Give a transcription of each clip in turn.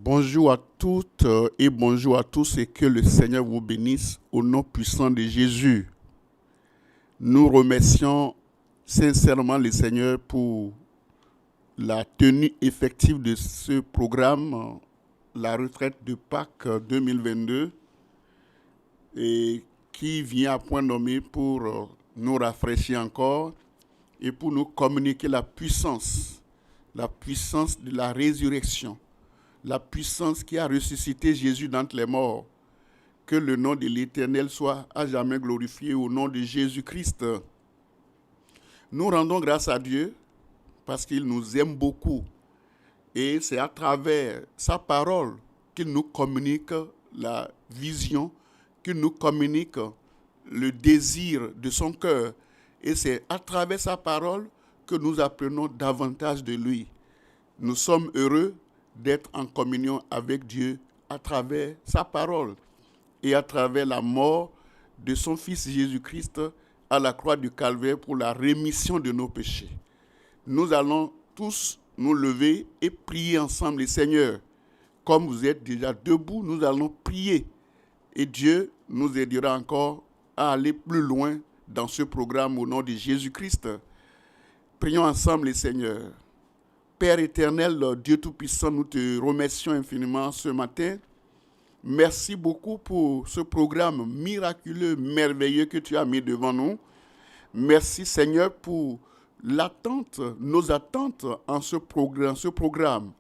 Bonjour à toutes et bonjour à tous et que le Seigneur vous bénisse au nom puissant de Jésus. Nous remercions sincèrement le Seigneur pour la tenue effective de ce programme, la retraite de Pâques 2022, et qui vient à point nommé pour nous rafraîchir encore et pour nous communiquer la puissance de la résurrection. La puissance qui a ressuscité Jésus d'entre les morts. Que le nom de l'Éternel soit à jamais glorifié au nom de Jésus-Christ. Nous rendons grâce à Dieu parce qu'il nous aime beaucoup. Et c'est à travers sa parole qu'il nous communique la vision, qu'il nous communique le désir de son cœur. Et c'est à travers sa parole que nous apprenons davantage de lui. Nous sommes heureux d'être en communion avec Dieu à travers sa parole et à travers la mort de son Fils Jésus-Christ à la croix du Calvaire pour la rémission de nos péchés. Nous allons tous nous lever et prier ensemble le Seigneur. Comme vous êtes déjà debout, nous allons prier et Dieu nous aidera encore à aller plus loin dans ce programme au nom de Jésus-Christ. Prions ensemble le Seigneur. Père éternel, Dieu Tout-Puissant, nous te remercions infiniment ce matin. Merci beaucoup pour ce programme miraculeux, merveilleux que tu as mis devant nous. Merci Seigneur pour nos attentes en ce programme.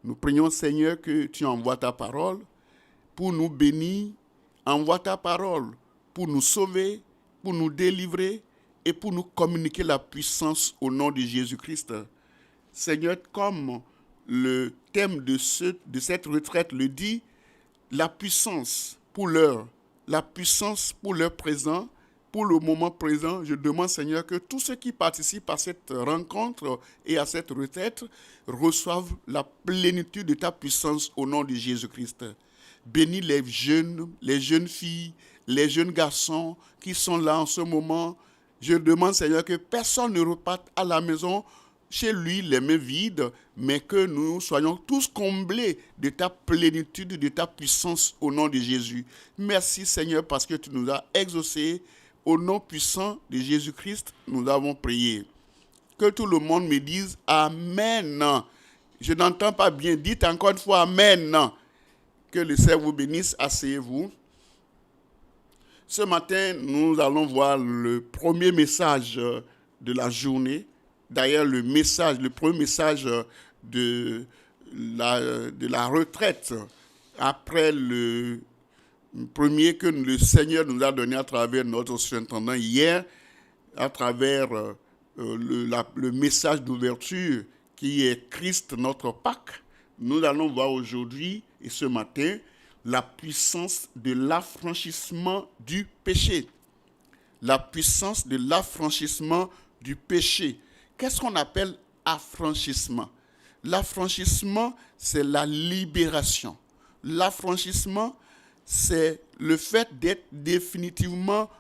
Nous prions Seigneur que tu envoies ta parole pour nous bénir. Envoie ta parole pour nous sauver, pour nous délivrer et pour nous communiquer la puissance au nom de Jésus-Christ. Seigneur, comme le thème de cette retraite le dit, la puissance pour l'heure présent, pour le moment présent, je demande, Seigneur, que tous ceux qui participent à cette rencontre et à cette retraite reçoivent la plénitude de ta puissance au nom de Jésus-Christ. Bénis les jeunes filles, les jeunes garçons qui sont là en ce moment. Je demande, Seigneur, que personne ne reparte à la maison chez lui les mains vides, mais que nous soyons tous comblés de ta plénitude, de ta puissance au nom de Jésus. Merci Seigneur parce que tu nous as exaucés. Au nom puissant de Jésus-Christ, nous avons prié. Que tout le monde me dise Amen. Je n'entends pas bien. Dites encore une fois Amen. Que le Seigneur vous bénisse. Asseyez-vous. Ce matin, nous allons voir le premier message de la journée. D'ailleurs, le premier message de la retraite, après le premier que le Seigneur nous a donné à travers notre surintendant hier, à travers le message d'ouverture qui est Christ notre Pâques, nous allons voir aujourd'hui et ce matin la puissance de l'affranchissement du péché. La puissance de l'affranchissement du péché. Qu'est-ce qu'on appelle affranchissement? L'affranchissement, c'est la libération. L'affranchissement, c'est le fait d'être définitivement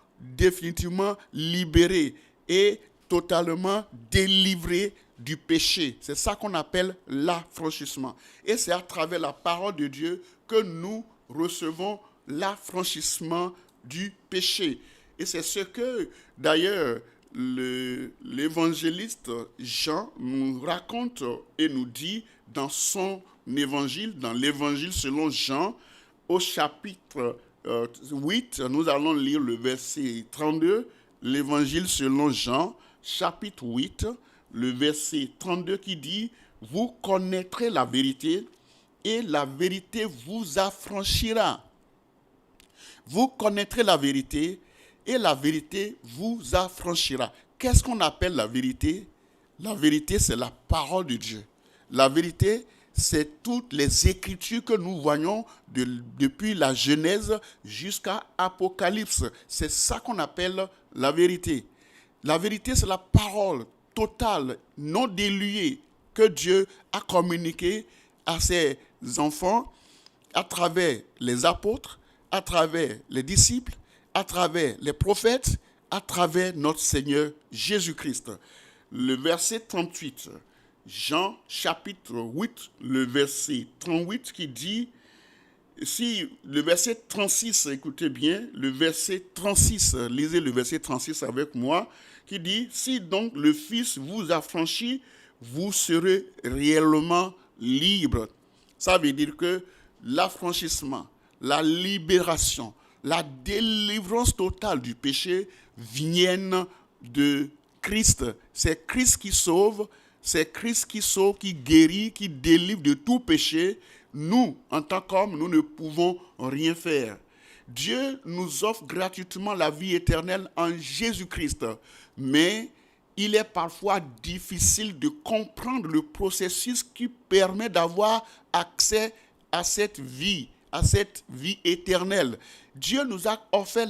libéré et totalement délivré du péché. C'est ça qu'on appelle l'affranchissement. Et c'est à travers la parole de Dieu que nous recevons l'affranchissement du péché. Et c'est ce que, d'ailleurs, l'évangéliste Jean nous raconte et nous dit dans son évangile, dans l'évangile selon Jean, au chapitre 8, nous allons lire le verset 32, l'évangile selon Jean, chapitre 8, le verset 32 qui dit « Vous connaîtrez la vérité et la vérité vous affranchira. » Vous connaîtrez la vérité et la vérité vous affranchira. Qu'est-ce qu'on appelle la vérité? La vérité, c'est la parole de Dieu. La vérité, c'est toutes les écritures que nous voyons depuis la Genèse jusqu'à Apocalypse. C'est ça qu'on appelle la vérité. La vérité, c'est la parole totale, non déliée, que Dieu a communiquée à ses enfants à travers les apôtres, à travers les disciples, à travers les prophètes, à travers notre Seigneur Jésus-Christ. Le verset 38 Jean chapitre 8, le verset 38 qui dit, si le verset 36, écoutez bien, le verset 36, lisez le verset 36 avec moi, qui dit, si donc le Fils vous affranchit, vous serez réellement libre. Ça veut dire que l'affranchissement, la libération, la délivrance totale du péché viennent de Christ. C'est Christ qui sauve, qui guérit, qui délivre de tout péché. Nous, en tant qu'hommes, nous ne pouvons rien faire. Dieu nous offre gratuitement la vie éternelle en Jésus-Christ, mais il est parfois difficile de comprendre le processus qui permet d'avoir accès à cette vie éternelle. Dieu nous a offert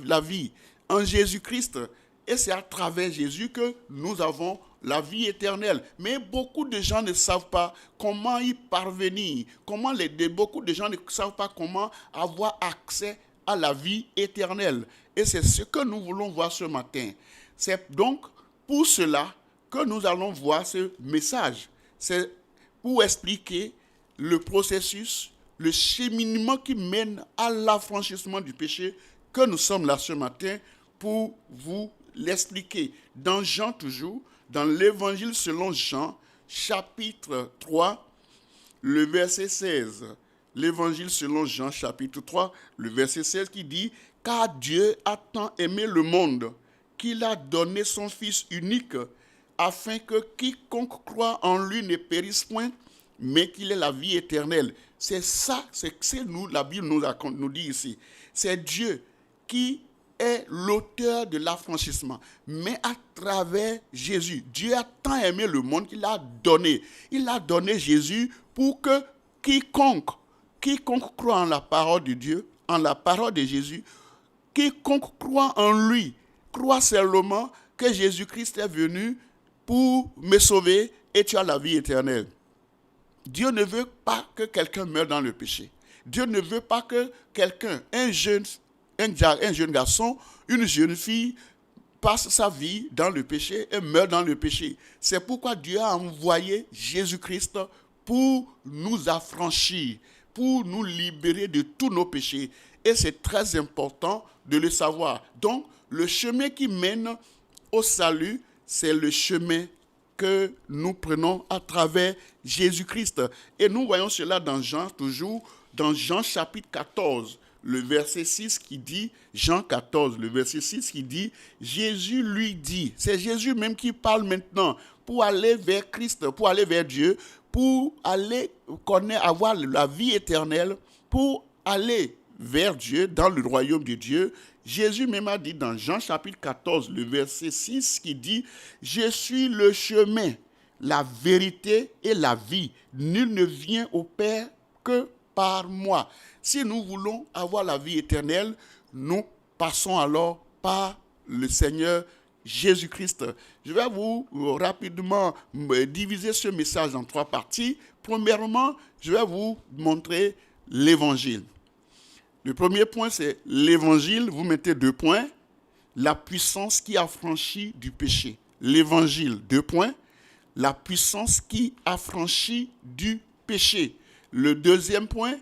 la vie en Jésus-Christ et c'est à travers Jésus que nous avons la vie éternelle. Mais beaucoup de gens ne savent pas comment y parvenir. Beaucoup de gens ne savent pas comment avoir accès à la vie éternelle. Et c'est ce que nous voulons voir ce matin. C'est donc pour cela que nous allons voir ce message. C'est pour expliquer le processus, le cheminement qui mène à l'affranchissement du péché que nous sommes là ce matin pour vous l'expliquer. Dans Jean toujours, dans l'évangile selon Jean, chapitre 3, le verset 16. L'évangile selon Jean, chapitre 3, le verset 16 qui dit « Car Dieu a tant aimé le monde qu'il a donné son Fils unique, afin que quiconque croit en lui ne périsse point, mais qu'il ait la vie éternelle. » C'est ça, c'est nous, la Bible nous dit ici. C'est Dieu qui est l'auteur de l'affranchissement. Mais à travers Jésus, Dieu a tant aimé le monde qu'il a donné. Il a donné Jésus pour que quiconque croit en la parole de Dieu, en la parole de Jésus, quiconque croit en lui, croit seulement que Jésus-Christ est venu pour me sauver et tu as la vie éternelle. Dieu ne veut pas que quelqu'un meure dans le péché. Dieu ne veut pas que quelqu'un, un jeune garçon, une jeune fille, passe sa vie dans le péché et meurt dans le péché. C'est pourquoi Dieu a envoyé Jésus-Christ pour nous affranchir, pour nous libérer de tous nos péchés. Et c'est très important de le savoir. Donc, le chemin qui mène au salut, c'est le chemin que nous prenons à travers Jésus-Christ. Et nous voyons cela dans Jean, toujours dans Jean chapitre 14, le verset 6 qui dit, Jean 14, le verset 6 qui dit, Jésus lui dit, c'est Jésus même qui parle maintenant, pour aller vers Christ, pour aller vers Dieu, pour aller avoir la vie éternelle, pour aller vers Dieu, dans le royaume de Dieu. Jésus même a dit dans Jean chapitre 14, le verset 6, qui dit « Je suis le chemin, la vérité et la vie. Nul ne vient au Père que par moi. » Si nous voulons avoir la vie éternelle, nous passons alors par le Seigneur Jésus-Christ. Je vais vous rapidement diviser ce message en 3 parties. Premièrement, je vais vous montrer l'évangile. Le premier point, c'est l'évangile. Vous mettez 2 points. La puissance qui affranchit du péché. L'évangile, 2 points. La puissance qui affranchit du péché. Le deuxième point,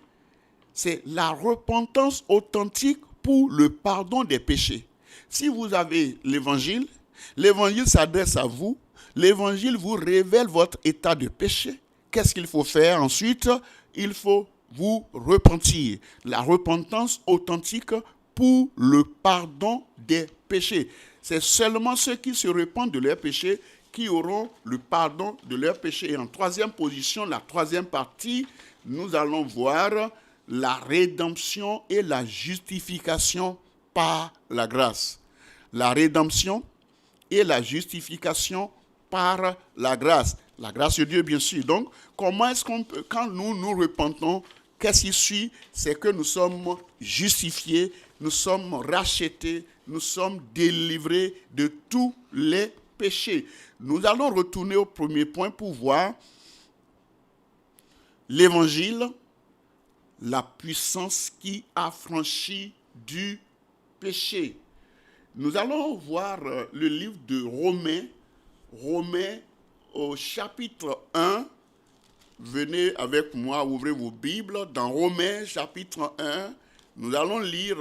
c'est la repentance authentique pour le pardon des péchés. Si vous avez l'évangile s'adresse à vous. L'évangile vous révèle votre état de péché. Qu'est-ce qu'il faut faire ensuite? Il faut vous repentir. La repentance authentique pour le pardon des péchés. C'est seulement ceux qui se repentent de leurs péchés qui auront le pardon de leurs péchés. Et en troisième position, la troisième partie, nous allons voir la rédemption et la justification par la grâce. La rédemption et la justification par la grâce. La grâce de Dieu, bien sûr. Donc, comment est-ce qu'on peut, quand nous nous repentons, qu'est-ce qui suit? C'est que nous sommes justifiés, nous sommes rachetés, nous sommes délivrés de tous les péchés. Nous allons retourner au premier point pour voir l'évangile, la puissance qui affranchit du péché. Nous allons voir le livre de Romains au chapitre 1. Venez avec moi, ouvrez vos Bibles dans Romains chapitre 1. Nous allons lire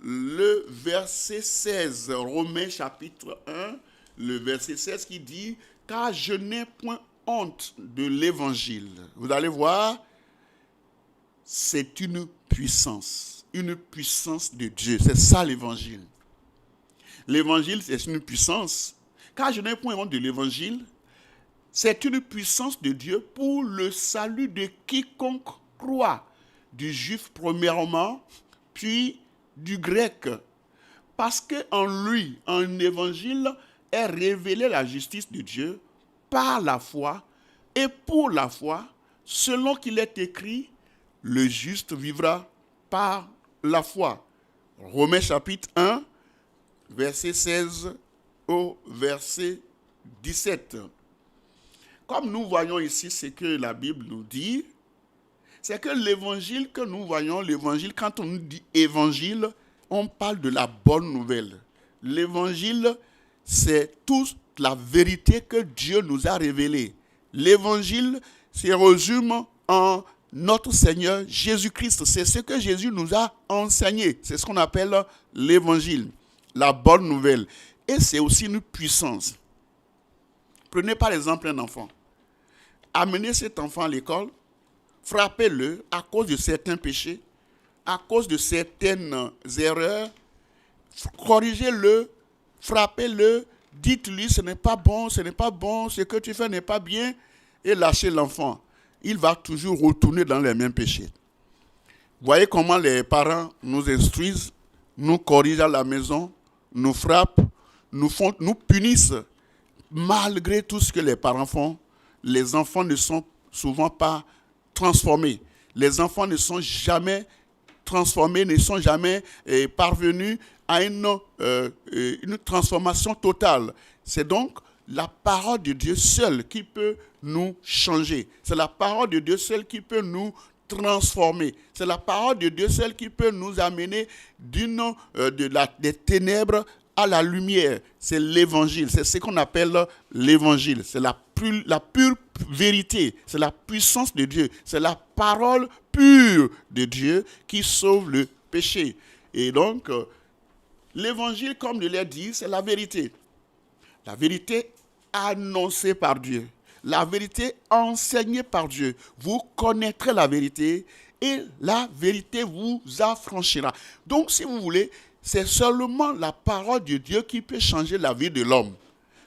le verset 16. Romains chapitre 1, le verset 16 qui dit « Car je n'ai point honte de l'évangile. » Vous allez voir, c'est une puissance de Dieu. C'est ça l'évangile. L'évangile, c'est une puissance. Car je n'ai point honte de l'évangile. C'est une puissance de Dieu pour le salut de quiconque croit, du juif premièrement, puis du grec. Parce qu'en lui, en évangile, est révélée la justice de Dieu par la foi et pour la foi, selon qu'il est écrit, le juste vivra par la foi. Romains chapitre 1, verset 16 au verset 17. Comme nous voyons ici ce que la Bible nous dit, c'est que l'évangile que nous voyons, l'évangile, quand on nous dit évangile, on parle de la bonne nouvelle. L'évangile, c'est toute la vérité que Dieu nous a révélée. L'évangile se résume en notre Seigneur Jésus-Christ. C'est ce que Jésus nous a enseigné. C'est ce qu'on appelle l'évangile, la bonne nouvelle. Et c'est aussi une puissance. Prenez par exemple un enfant. Amenez cet enfant à l'école, frappez-le à cause de certains péchés, à cause de certaines erreurs, corrigez-le, frappez-le, dites-lui ce n'est pas bon, ce que tu fais n'est pas bien, et lâchez l'enfant. Il va toujours retourner dans les mêmes péchés. Voyez comment les parents nous instruisent, nous corrigent à la maison, nous frappent, nous punissent. Malgré tout ce que les parents font, les enfants ne sont souvent pas transformés. Les enfants ne sont jamais transformés, ne sont jamais parvenus à une transformation totale. C'est donc la parole de Dieu seule qui peut nous changer. C'est la parole de Dieu seule qui peut nous transformer. C'est la parole de Dieu seule qui peut nous amener des ténèbres à la lumière. C'est l'évangile. C'est ce qu'on appelle l'évangile. C'est la pure vérité. C'est la puissance de Dieu. C'est la parole pure de Dieu qui sauve le péché. Et donc, l'évangile, comme je l'ai dit, c'est la vérité. La vérité annoncée par Dieu. La vérité enseignée par Dieu. Vous connaîtrez la vérité et la vérité vous affranchira. Donc, si vous voulez, c'est seulement la parole de Dieu qui peut changer la vie de l'homme.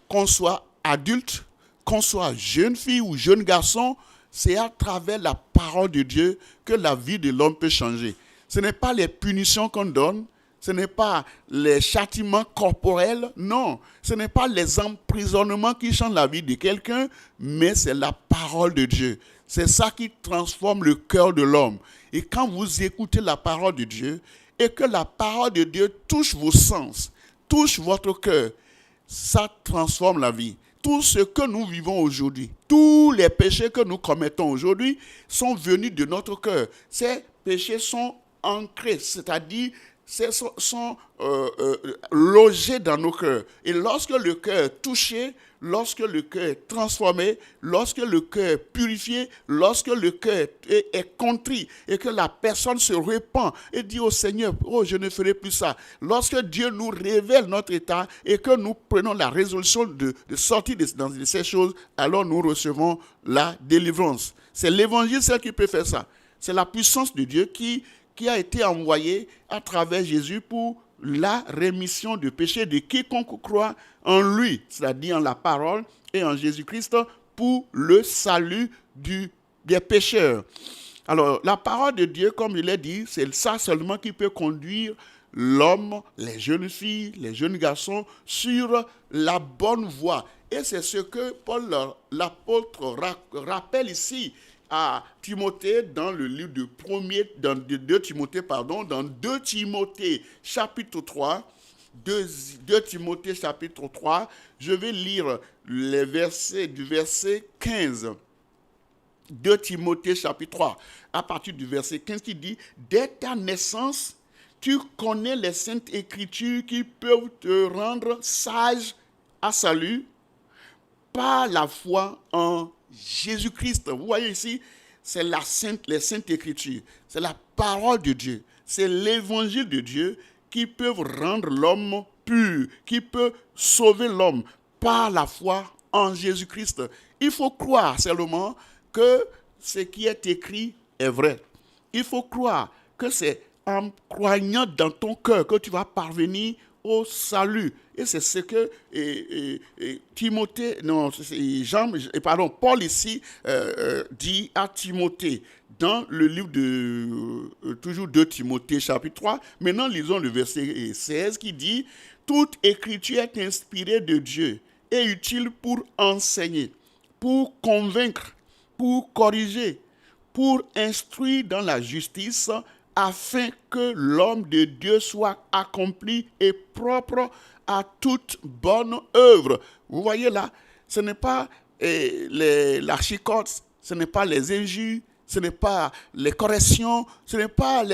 Qu'on soit adulte, qu'on soit jeune fille ou jeune garçon, c'est à travers la parole de Dieu que la vie de l'homme peut changer. Ce n'est pas les punitions qu'on donne, ce n'est pas les châtiments corporels, non. Ce n'est pas les emprisonnements qui changent la vie de quelqu'un, mais c'est la parole de Dieu. C'est ça qui transforme le cœur de l'homme. Et quand vous écoutez la parole de Dieu, et que la parole de Dieu touche vos sens, touche votre cœur, ça transforme la vie. Tout ce que nous vivons aujourd'hui, tous les péchés que nous commettons aujourd'hui sont venus de notre cœur. Ces péchés sont ancrés, c'est-à-dire sont logés dans nos cœurs. Et lorsque le cœur est touché, lorsque le cœur est transformé, lorsque le cœur est purifié, lorsque le cœur est contrit et que la personne se repent et dit au Seigneur, oh, je ne ferai plus ça. Lorsque Dieu nous révèle notre état et que nous prenons la résolution de sortir de ces choses, alors nous recevons la délivrance. C'est l'évangile, celle qui peut faire ça. C'est la puissance de Dieu qui a été envoyée à travers Jésus pour la rémission de péché de quiconque croit en lui, c'est-à-dire en la parole et en Jésus-Christ pour le salut des pécheurs. Alors, la parole de Dieu, comme il l'a dit, c'est ça seulement qui peut conduire l'homme, les jeunes filles, les jeunes garçons sur la bonne voie. Et c'est ce que Paul, l'apôtre, rappelle ici à Timothée dans le livre de 2 Timothée chapitre 3, 2 Timothée chapitre 3, je vais lire les versets du verset 15. 2 Timothée chapitre 3, à partir du verset 15 qui dit « Dès ta naissance, tu connais les saintes écritures qui peuvent te rendre sage à salut, par la foi en Jésus-Christ. Vous voyez ici, c'est les Saintes Écritures, c'est la parole de Dieu, c'est l'évangile de Dieu qui peut rendre l'homme pur, qui peut sauver l'homme par la foi en Jésus-Christ. Il faut croire seulement que ce qui est écrit est vrai. Il faut croire que c'est en croyant dans ton cœur que tu vas parvenir au salut. Et c'est ce que Paul ici dit à Timothée dans le livre toujours de Timothée chapitre 3. Maintenant, lisons le verset 16 qui dit « Toute écriture est inspirée de Dieu et utile pour enseigner, pour convaincre, pour corriger, pour instruire dans la justice, afin que l'homme de Dieu soit accompli et propre à toute bonne œuvre. » Vous voyez là, ce n'est pas la chicotte, ce n'est pas les injures, ce n'est pas les corrections, ce n'est pas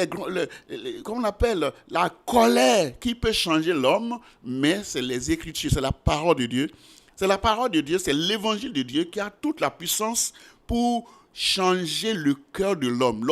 comment on appelle, la colère qui peut changer l'homme, mais c'est les Écritures, c'est la parole de Dieu. C'est la parole de Dieu, c'est l'évangile de Dieu qui a toute la puissance pour changer le cœur de l'homme.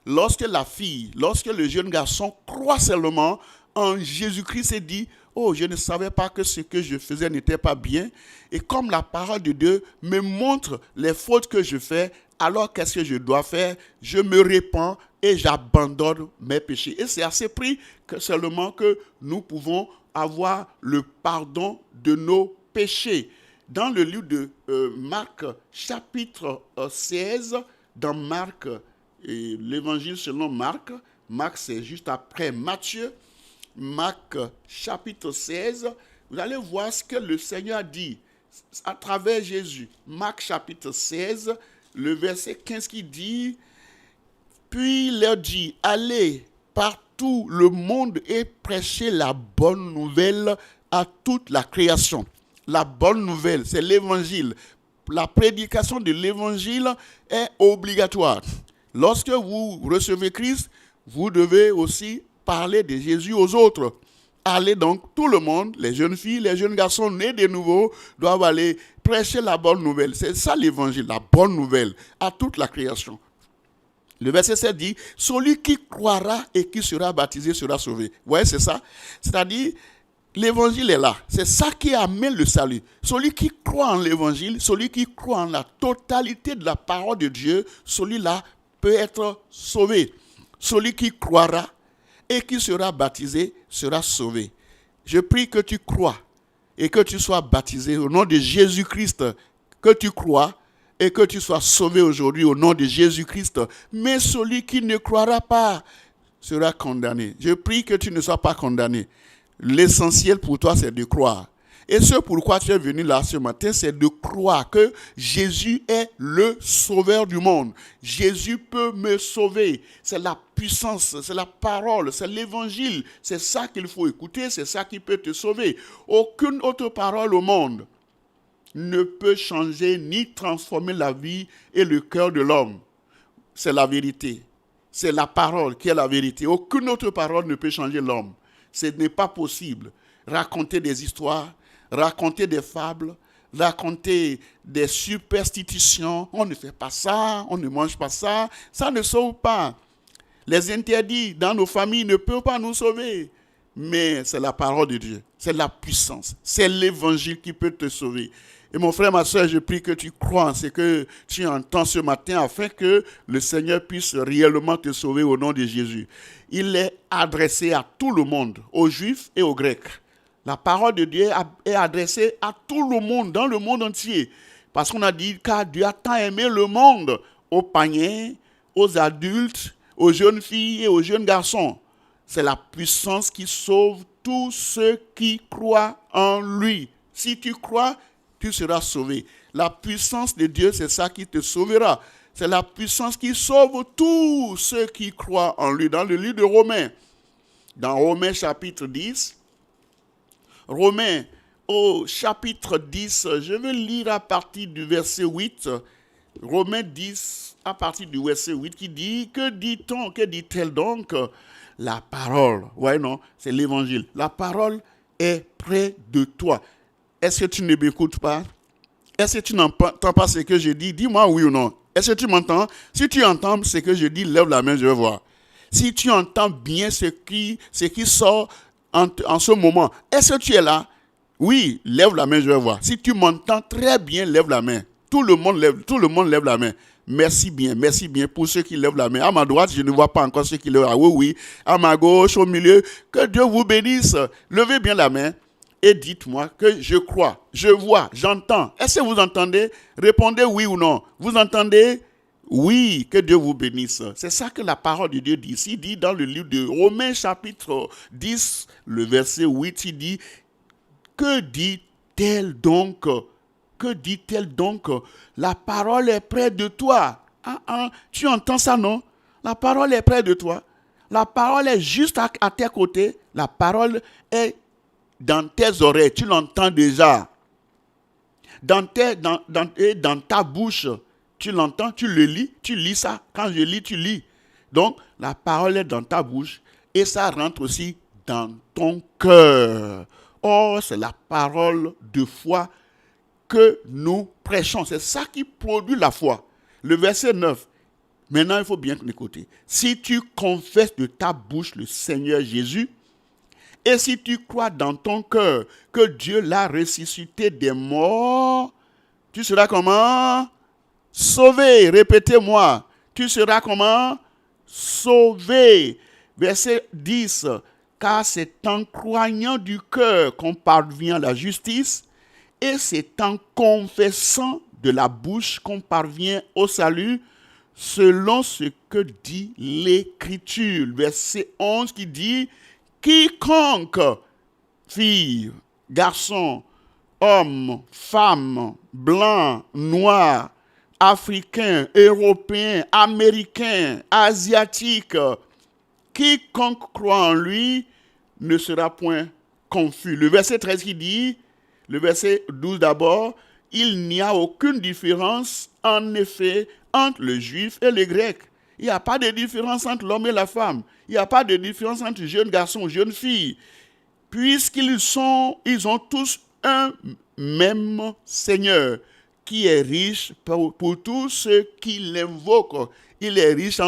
Lorsque la fille, lorsque le jeune garçon croit seulement en Jésus-Christ et dit « Oh, je ne savais pas que ce que je faisais n'était pas bien. Et comme la parole de Dieu me montre les fautes que je fais, alors qu'est-ce que je dois faire? Je me répands et j'abandonne mes péchés. » Et c'est à ce prix que seulement que nous pouvons avoir le pardon de nos péchés. Dans le livre de Marc, chapitre 16, dans Marc, l'évangile selon Marc, c'est juste après Matthieu, Marc chapitre 16, vous allez voir ce que le Seigneur dit à travers Jésus. Marc chapitre 16, le verset 15 qui dit « Puis il leur dit, allez partout le monde et prêchez la bonne nouvelle à toute la création. » La bonne nouvelle, c'est l'évangile. La prédication de l'évangile est obligatoire. Lorsque vous recevez Christ, vous devez aussi parler de Jésus aux autres. Allez donc, tout le monde, les jeunes filles, les jeunes garçons nés de nouveau, doivent aller prêcher la bonne nouvelle. C'est ça l'évangile, la bonne nouvelle à toute la création. Le verset 7 dit, « Celui qui croira et qui sera baptisé sera sauvé. » Vous voyez, c'est ça. C'est-à-dire, l'évangile est là. C'est ça qui amène le salut. Celui qui croit en l'évangile, celui qui croit en la totalité de la parole de Dieu, celui-là peut être sauvé. Celui qui croira et qui sera baptisé sera sauvé. Je prie que tu crois et que tu sois baptisé au nom de Jésus-Christ, que tu crois et que tu sois sauvé aujourd'hui au nom de Jésus-Christ. Mais celui qui ne croira pas sera condamné. Je prie que tu ne sois pas condamné. L'essentiel pour toi, c'est de croire. Et ce pourquoi tu es venu là ce matin, c'est de croire que Jésus est le sauveur du monde. Jésus peut me sauver. C'est la puissance, c'est la parole, c'est l'évangile. C'est ça qu'il faut écouter, c'est ça qui peut te sauver. Aucune autre parole au monde ne peut changer ni transformer la vie et le cœur de l'homme. C'est la vérité. C'est la parole qui est la vérité. Aucune autre parole ne peut changer l'homme. Ce n'est pas possible. Raconter des histoires, raconter des fables, raconter des superstitions. On ne fait pas ça, on ne mange pas ça. Ça ne sauve pas. Les interdits dans nos familles ne peuvent pas nous sauver. Mais c'est la parole de Dieu. C'est la puissance. C'est l'évangile qui peut te sauver. Et mon frère, ma soeur, je prie que tu crois en ce que tu entends ce matin afin que le Seigneur puisse réellement te sauver au nom de Jésus. Il est adressé à tout le monde, aux Juifs et aux Grecs. La parole de Dieu est adressée à tout le monde, dans le monde entier. Parce qu'on a dit, car Dieu a tant aimé le monde, aux païens, aux adultes, aux jeunes filles et aux jeunes garçons. C'est la puissance qui sauve tous ceux qui croient en lui. Si tu crois, tu seras sauvé. La puissance de Dieu, c'est ça qui te sauvera. C'est la puissance qui sauve tous ceux qui croient en lui. Dans le livre de Romains, dans Romains chapitre 10, Romains au chapitre 10, je vais lire à partir du verset 8, Romains 10, à partir du verset 8, qui dit, que dit-on, que dit-elle donc? La parole, ouais non, c'est l'évangile. La parole est près de toi. est-ce que tu ne m'écoutes pas? Est-ce que tu n'entends pas ce que je dis? Dis-moi oui ou non. Est-ce que tu m'entends? Si tu entends ce que je dis, lève la main, je vais voir. Si tu entends bien ce qui sort en ce moment, est-ce que tu es là? Oui, lève la main, je vais voir. Si tu m'entends très bien, lève la main. Tout le monde lève la main. Merci bien pour ceux qui lèvent la main. À ma droite, je ne vois pas encore ceux qui lèvent la main. Oui. À ma gauche, au milieu, que Dieu vous bénisse. Levez bien la main et dites-moi que je crois, je vois, j'entends. Est-ce que vous entendez? Répondez oui ou non. Vous entendez? Oui, que Dieu vous bénisse. C'est ça que la parole de Dieu dit. Il dit dans le livre de Romains chapitre 10, le verset 8, il dit, que dit-elle donc? Que dit-elle donc? La parole est près de toi. Tu entends ça, non? La parole est près de toi. La parole est juste à tes côtés. La parole est dans tes oreilles. Tu l'entends déjà. Dans ta bouche. Tu l'entends, tu le lis, tu lis ça. Quand je lis, tu lis. Donc, la parole est dans ta bouche et ça rentre aussi dans ton cœur. Oh, c'est la parole de foi que nous prêchons. C'est ça qui produit la foi. Le verset 9. Maintenant, il faut bien écouter. Si tu confesses de ta bouche le Seigneur Jésus, et si tu crois dans ton cœur que Dieu l'a ressuscité des morts, tu seras comment? Sauvé. Répétez-moi. Tu seras comment? Sauvé. Verset 10. Car c'est en croyant du cœur qu'on parvient à la justice, et c'est en confessant de la bouche qu'on parvient au salut, selon ce que dit l'Écriture. Verset 11 qui dit, quiconque, fille, garçon, homme, femme, blanc, noir, africain, européen, américain, asiatique, quiconque croit en lui ne sera point confus. Le verset 13 qui dit, le verset 12 d'abord, il n'y a aucune différence en effet entre le juif et le grec. Il n'y a pas de différence entre l'homme et la femme. Il n'y a pas de différence entre jeunes garçons et jeunes filles. Puisqu'ils ont tous un même Seigneur qui est riche pour tous ceux qui l'invoquent. Il est riche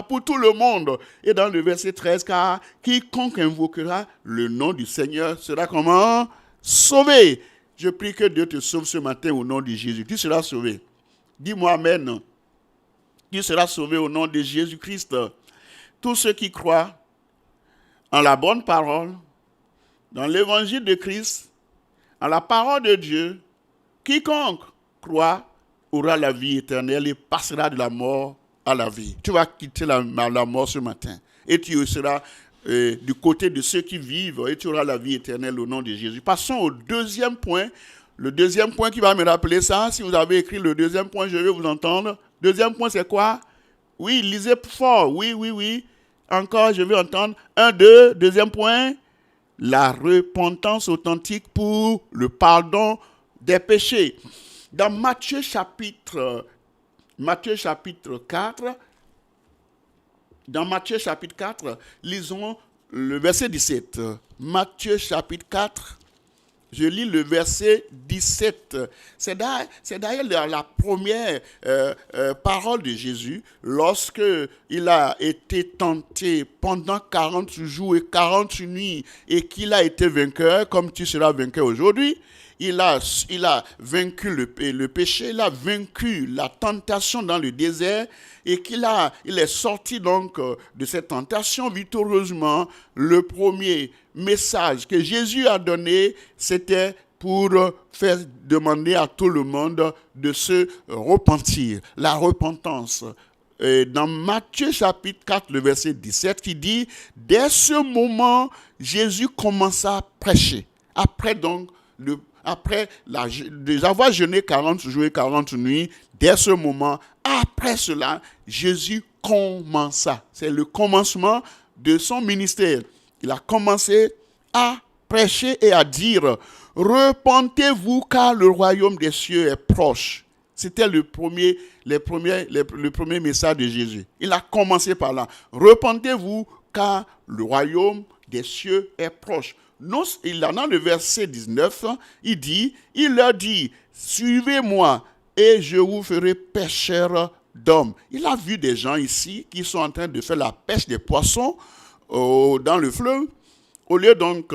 pour tout le monde. Et dans le verset 13, car quiconque invoquera le nom du Seigneur sera comment? Sauvé. Je prie que Dieu te sauve ce matin au nom de Jésus. Tu seras sauvé. Dis-moi amen. Tu seras sauvé au nom de Jésus-Christ. Tous ceux qui croient en la bonne parole, dans l'évangile de Christ, en la parole de Dieu, quiconque croit aura la vie éternelle et passera de la mort à la vie. Tu vas quitter la mort ce matin et tu seras du côté de ceux qui vivent et tu auras la vie éternelle au nom de Jésus. Passons au deuxième point. Le deuxième point qui va me rappeler ça, si vous avez écrit le deuxième point, je vais vous entendre. Deuxième point, c'est quoi? Oui, lisez fort. Oui. Encore, je vais entendre. 1, 2. Deuxième point, la repentance authentique pour le pardon des péchés. Dans Matthieu chapitre 4, lisons le verset 17. Matthieu chapitre 4, je lis le verset 17. C'est d'ailleurs la première parole de Jésus lorsque il a été tenté pendant 40 jours et 40 nuits et qu'il a été vainqueur, comme tu seras vainqueur aujourd'hui. Il a vaincu le péché, il a vaincu la tentation dans le désert et il est sorti donc de cette tentation victorieusement. Le premier message que Jésus a donné, c'était pour faire demander à tout le monde de se repentir, la repentance. Dans Matthieu chapitre 4, le verset 17, qui dit, dès ce moment, Jésus commença à prêcher. Après avoir jeûné 40 jours et 40 nuits, dès ce moment, après cela, Jésus commença. C'est le commencement de son ministère. Il a commencé à prêcher et à dire, repentez-vous car le royaume des cieux est proche. C'était le premier message de Jésus. Il a commencé par là. Repentez-vous car le royaume des cieux est proche. Non, dans le verset 19, il leur dit, suivez-moi et je vous ferai pêcheurs d'hommes. Il a vu des gens ici qui sont en train de faire la pêche des poissons dans le fleuve. Au lieu donc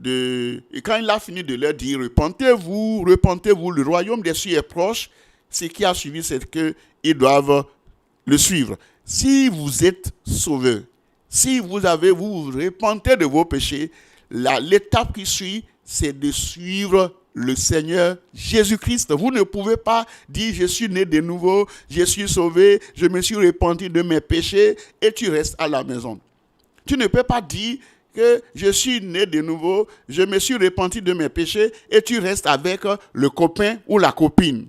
et quand il a fini de leur dire, repentez-vous, le royaume des cieux est proche, ce qui a suivi, c'est qu'ils doivent le suivre. Si vous êtes sauvés, si vous vous repentez de vos péchés, l'étape qui suit, c'est de suivre le Seigneur Jésus-Christ. Vous ne pouvez pas dire, je suis né de nouveau, je suis sauvé, je me suis repenti de mes péchés, et tu restes à la maison. Tu ne peux pas dire que je suis né de nouveau, je me suis repenti de mes péchés, et tu restes avec le copain ou la copine.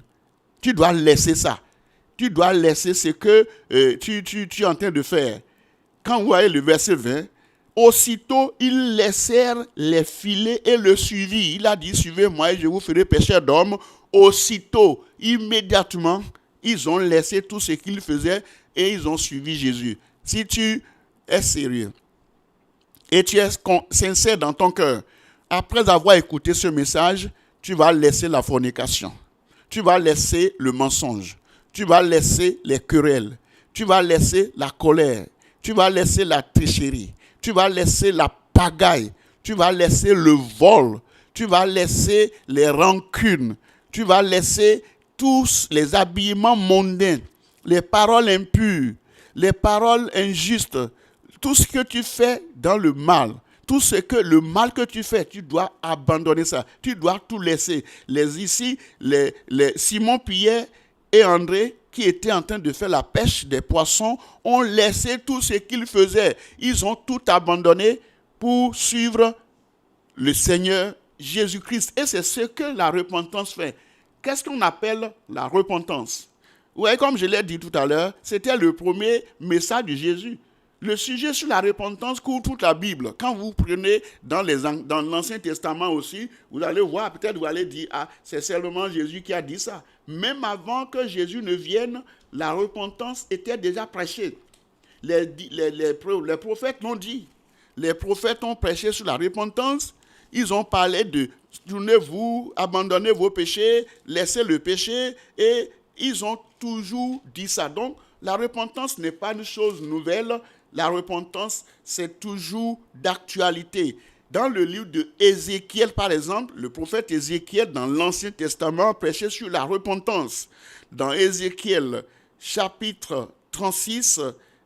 Tu dois laisser ça. Tu dois laisser ce que tu es en train de faire. Quand vous voyez le verset 20, aussitôt ils laissèrent les filets et le suivirent. Il a dit, suivez-moi et je vous ferai pêcheurs d'hommes. Aussitôt, immédiatement, ils ont laissé tout ce qu'ils faisaient et ils ont suivi Jésus. Si tu es sérieux et tu es sincère dans ton cœur, après avoir écouté ce message, tu vas laisser la fornication. Tu vas laisser le mensonge. Tu vas laisser les querelles. Tu vas laisser la colère. Tu vas laisser la tricherie. Tu vas laisser la pagaille. Tu vas laisser le vol. Tu vas laisser les rancunes. Tu vas laisser tous les habillements mondains, les paroles impures, les paroles injustes, tout ce que tu fais dans le mal. Le mal que tu fais, tu dois abandonner ça. Tu dois tout laisser. Simon, Pierre et André, qui étaient en train de faire la pêche des poissons, ont laissé tout ce qu'ils faisaient. Ils ont tout abandonné pour suivre le Seigneur Jésus-Christ. Et c'est ce que la repentance fait. Qu'est-ce qu'on appelle la repentance? Vous voyez, comme je l'ai dit tout à l'heure, c'était le premier message de Jésus. Le sujet sur la repentance couvre toute la Bible. Quand vous prenez dans l'Ancien Testament aussi, vous allez voir, peut-être vous allez dire, ah, c'est seulement Jésus qui a dit ça. Même avant que Jésus ne vienne, la repentance était déjà prêchée. Les prophètes l'ont dit. Les prophètes ont prêché sur la repentance. Ils ont parlé de tournez-vous, abandonnez vos péchés, laissez le péché, et ils ont toujours dit ça. Donc, la repentance n'est pas une chose nouvelle. La repentance, c'est toujours d'actualité. Dans le livre de Ézéchiel, par exemple, le prophète Ézéchiel, dans l'Ancien Testament, prêchait sur la repentance. Dans Ézéchiel, chapitre 36,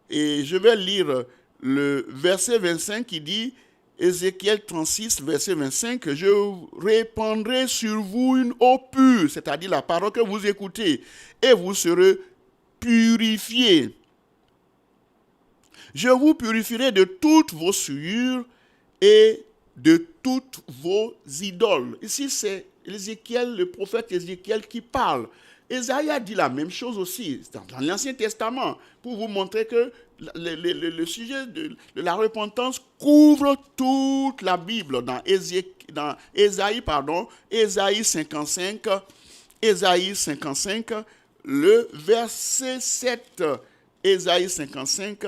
et je vais lire le verset 25 qui dit, Ézéchiel 36, verset 25, « Je répandrai sur vous une eau pure, c'est-à-dire la parole que vous écoutez, et vous serez purifiés. Je vous purifierai de toutes vos souillures et de toutes vos idoles. » Ici, c'est Ézéchiel, le prophète Ézéchiel qui parle. Ésaïe a dit la même chose aussi dans l'Ancien Testament pour vous montrer que le sujet de la repentance couvre toute la Bible. Dans Ésaïe 55, le verset 7. Ésaïe 55,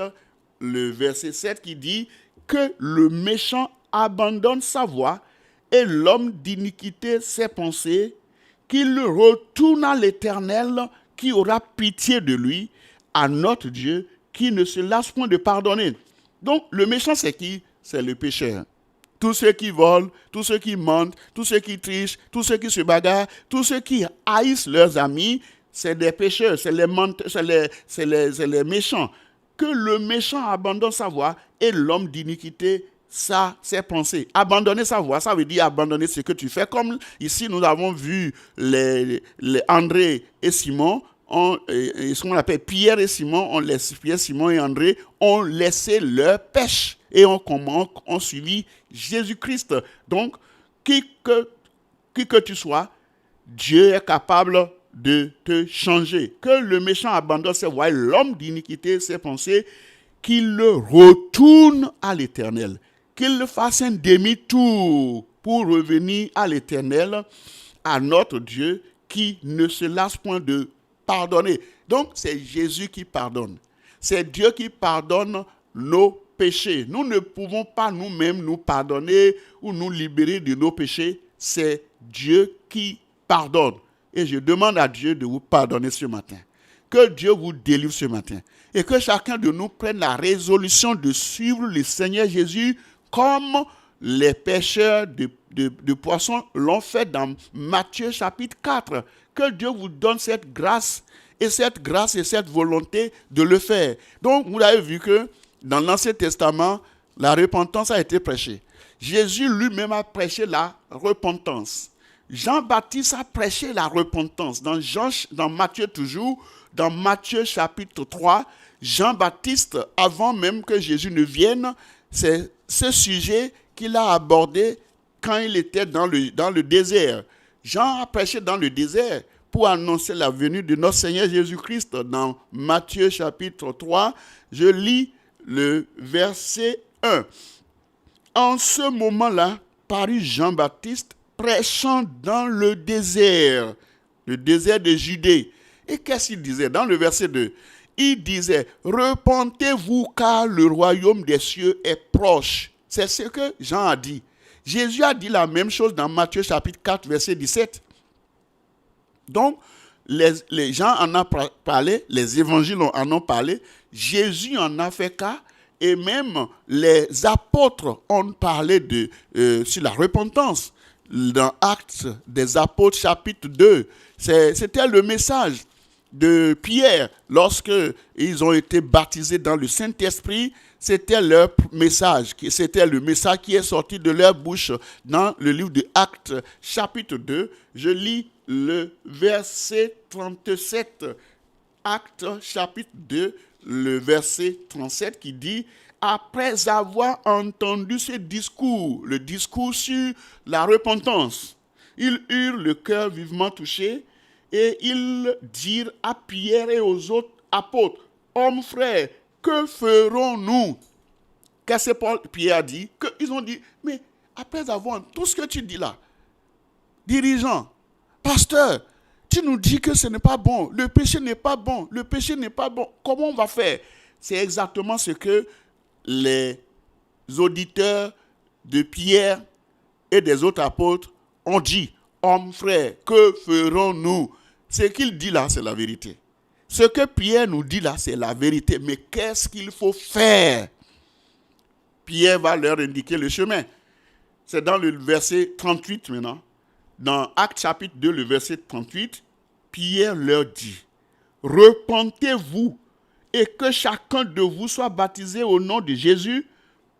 le verset 7 qui dit que le méchant abandonne sa voie et l'homme d'iniquité ses pensées, qu'il retourne à l'Éternel qui aura pitié de lui, à notre Dieu qui ne se lasse point de pardonner. Donc le méchant c'est qui? C'est le pécheur. Tous ceux qui volent, tous ceux qui mentent, tous ceux qui trichent, tous ceux qui se bagarrent, tous ceux qui haïssent leurs amis, c'est des pécheurs, c'est les méchants. Que le méchant abandonne sa voie et l'homme d'iniquité ses pensées. Abandonner sa voie, ça veut dire abandonner ce que tu fais. Comme ici, nous avons vu les André et Simon, ce qu'on appelle Pierre et Simon, Pierre, Simon et André ont laissé leur pêche et ont suivi Jésus-Christ. Donc, qui que tu sois, Dieu est capable de te changer. Que le méchant abandonne ses voies, l'homme d'iniquité ses pensées, qu'il le retourne à l'Éternel, qu'il le fasse un demi-tour pour revenir à l'Éternel, à notre Dieu qui ne se lasse point de pardonner. Donc c'est Jésus qui pardonne. C'est Dieu qui pardonne nos péchés. Nous ne pouvons pas nous-mêmes nous pardonner ou nous libérer de nos péchés. C'est Dieu qui pardonne. Et je demande à Dieu de vous pardonner ce matin. Que Dieu vous délivre ce matin. Et que chacun de nous prenne la résolution de suivre le Seigneur Jésus comme les pêcheurs de poissons l'ont fait dans Matthieu chapitre 4. Que Dieu vous donne cette grâce et cette volonté de le faire. Donc, vous avez vu que dans l'Ancien Testament, la repentance a été prêchée. Jésus lui-même a prêché la repentance. Jean-Baptiste a prêché la repentance. Dans Matthieu toujours, dans Matthieu chapitre 3, Jean-Baptiste, avant même que Jésus ne vienne, c'est ce sujet qu'il a abordé quand il était dans le désert. Jean a prêché dans le désert pour annoncer la venue de notre Seigneur Jésus-Christ. Dans Matthieu chapitre 3, je lis le verset 1. En ce moment-là, parut Jean-Baptiste prêchant dans le désert de Judée. Et qu'est-ce qu'il disait dans le verset 2? Il disait, repentez-vous car le royaume des cieux est proche. C'est ce que Jean a dit. Jésus a dit la même chose dans Matthieu chapitre 4, verset 17. Donc, les gens en ont parlé, les évangiles en ont parlé, Jésus en a fait cas, et même les apôtres ont parlé sur la repentance. Dans Actes des apôtres chapitre 2, c'était le message de Pierre lorsque ils ont été baptisés dans le Saint-Esprit. C'était leur message, c'était le message qui est sorti de leur bouche dans le livre de Actes chapitre 2. Je lis le verset 37, Actes chapitre 2, le verset 37 qui dit: après avoir entendu ce discours, le discours sur la repentance, ils eurent le cœur vivement touché et ils dirent à Pierre et aux autres apôtres: hommes frères, que ferons-nous? Qu'est-ce que Pierre a dit? Ils ont dit: mais après avoir tout ce que tu dis là, dirigeant, pasteur, tu nous dis que ce n'est pas bon, le péché n'est pas bon, le péché n'est pas bon, comment on va faire? C'est exactement ce que les auditeurs de Pierre et des autres apôtres ont dit. Hommes frères, que ferons-nous? Ce qu'il dit là, c'est la vérité. Ce que Pierre nous dit là, c'est la vérité. Mais qu'est-ce qu'il faut faire? Pierre va leur indiquer le chemin. C'est dans le verset 38 maintenant. Dans Actes chapitre 2, le verset 38, Pierre leur dit: repentez-vous et que chacun de vous soit baptisé au nom de Jésus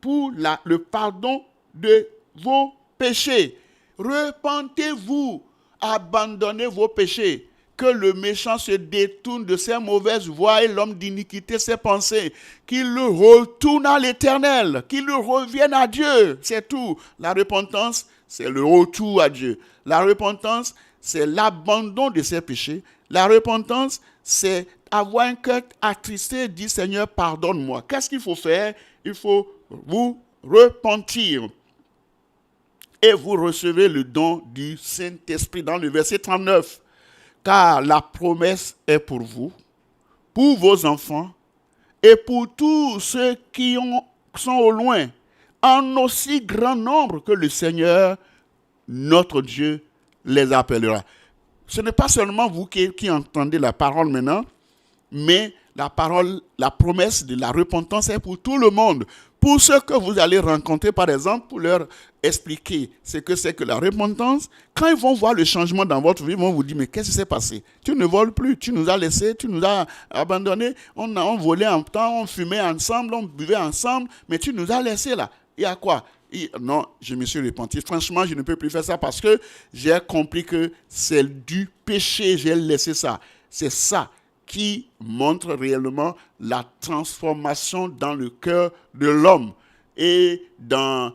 pour le pardon de vos péchés. Repentez-vous, abandonnez vos péchés, que le méchant se détourne de ses mauvaises voies et l'homme d'iniquité ses pensées, qu'il retourne à l'Éternel, qu'il revienne à Dieu. C'est tout. La repentance, c'est le retour à Dieu. La repentance, c'est l'abandon de ses péchés. La repentance, c'est avoir un cœur attristé et dire: Seigneur, pardonne-moi. Qu'est-ce qu'il faut faire? Il faut vous repentir. Et vous recevez le don du Saint-Esprit dans le verset 39. Car la promesse est pour vous, pour vos enfants et pour tous ceux qui sont au loin, en aussi grand nombre que le Seigneur, notre Dieu, les appellera. Ce n'est pas seulement vous qui entendez la parole maintenant, mais la promesse de la repentance est pour tout le monde. Pour ceux que vous allez rencontrer, par exemple, pour leur expliquer ce que c'est que la repentance, quand ils vont voir le changement dans votre vie, ils vont vous dire: mais qu'est-ce qui s'est passé? Tu ne voles plus, tu nous as laissés, tu nous as abandonnés, on volait en temps, on fumait ensemble, on buvait ensemble, mais tu nous as laissés là. Il y a quoi? Non, je me suis repenti. Franchement, je ne peux plus faire ça parce que j'ai compris que c'est du péché, j'ai laissé ça. C'est ça qui montre réellement la transformation dans le cœur de l'homme. Et dans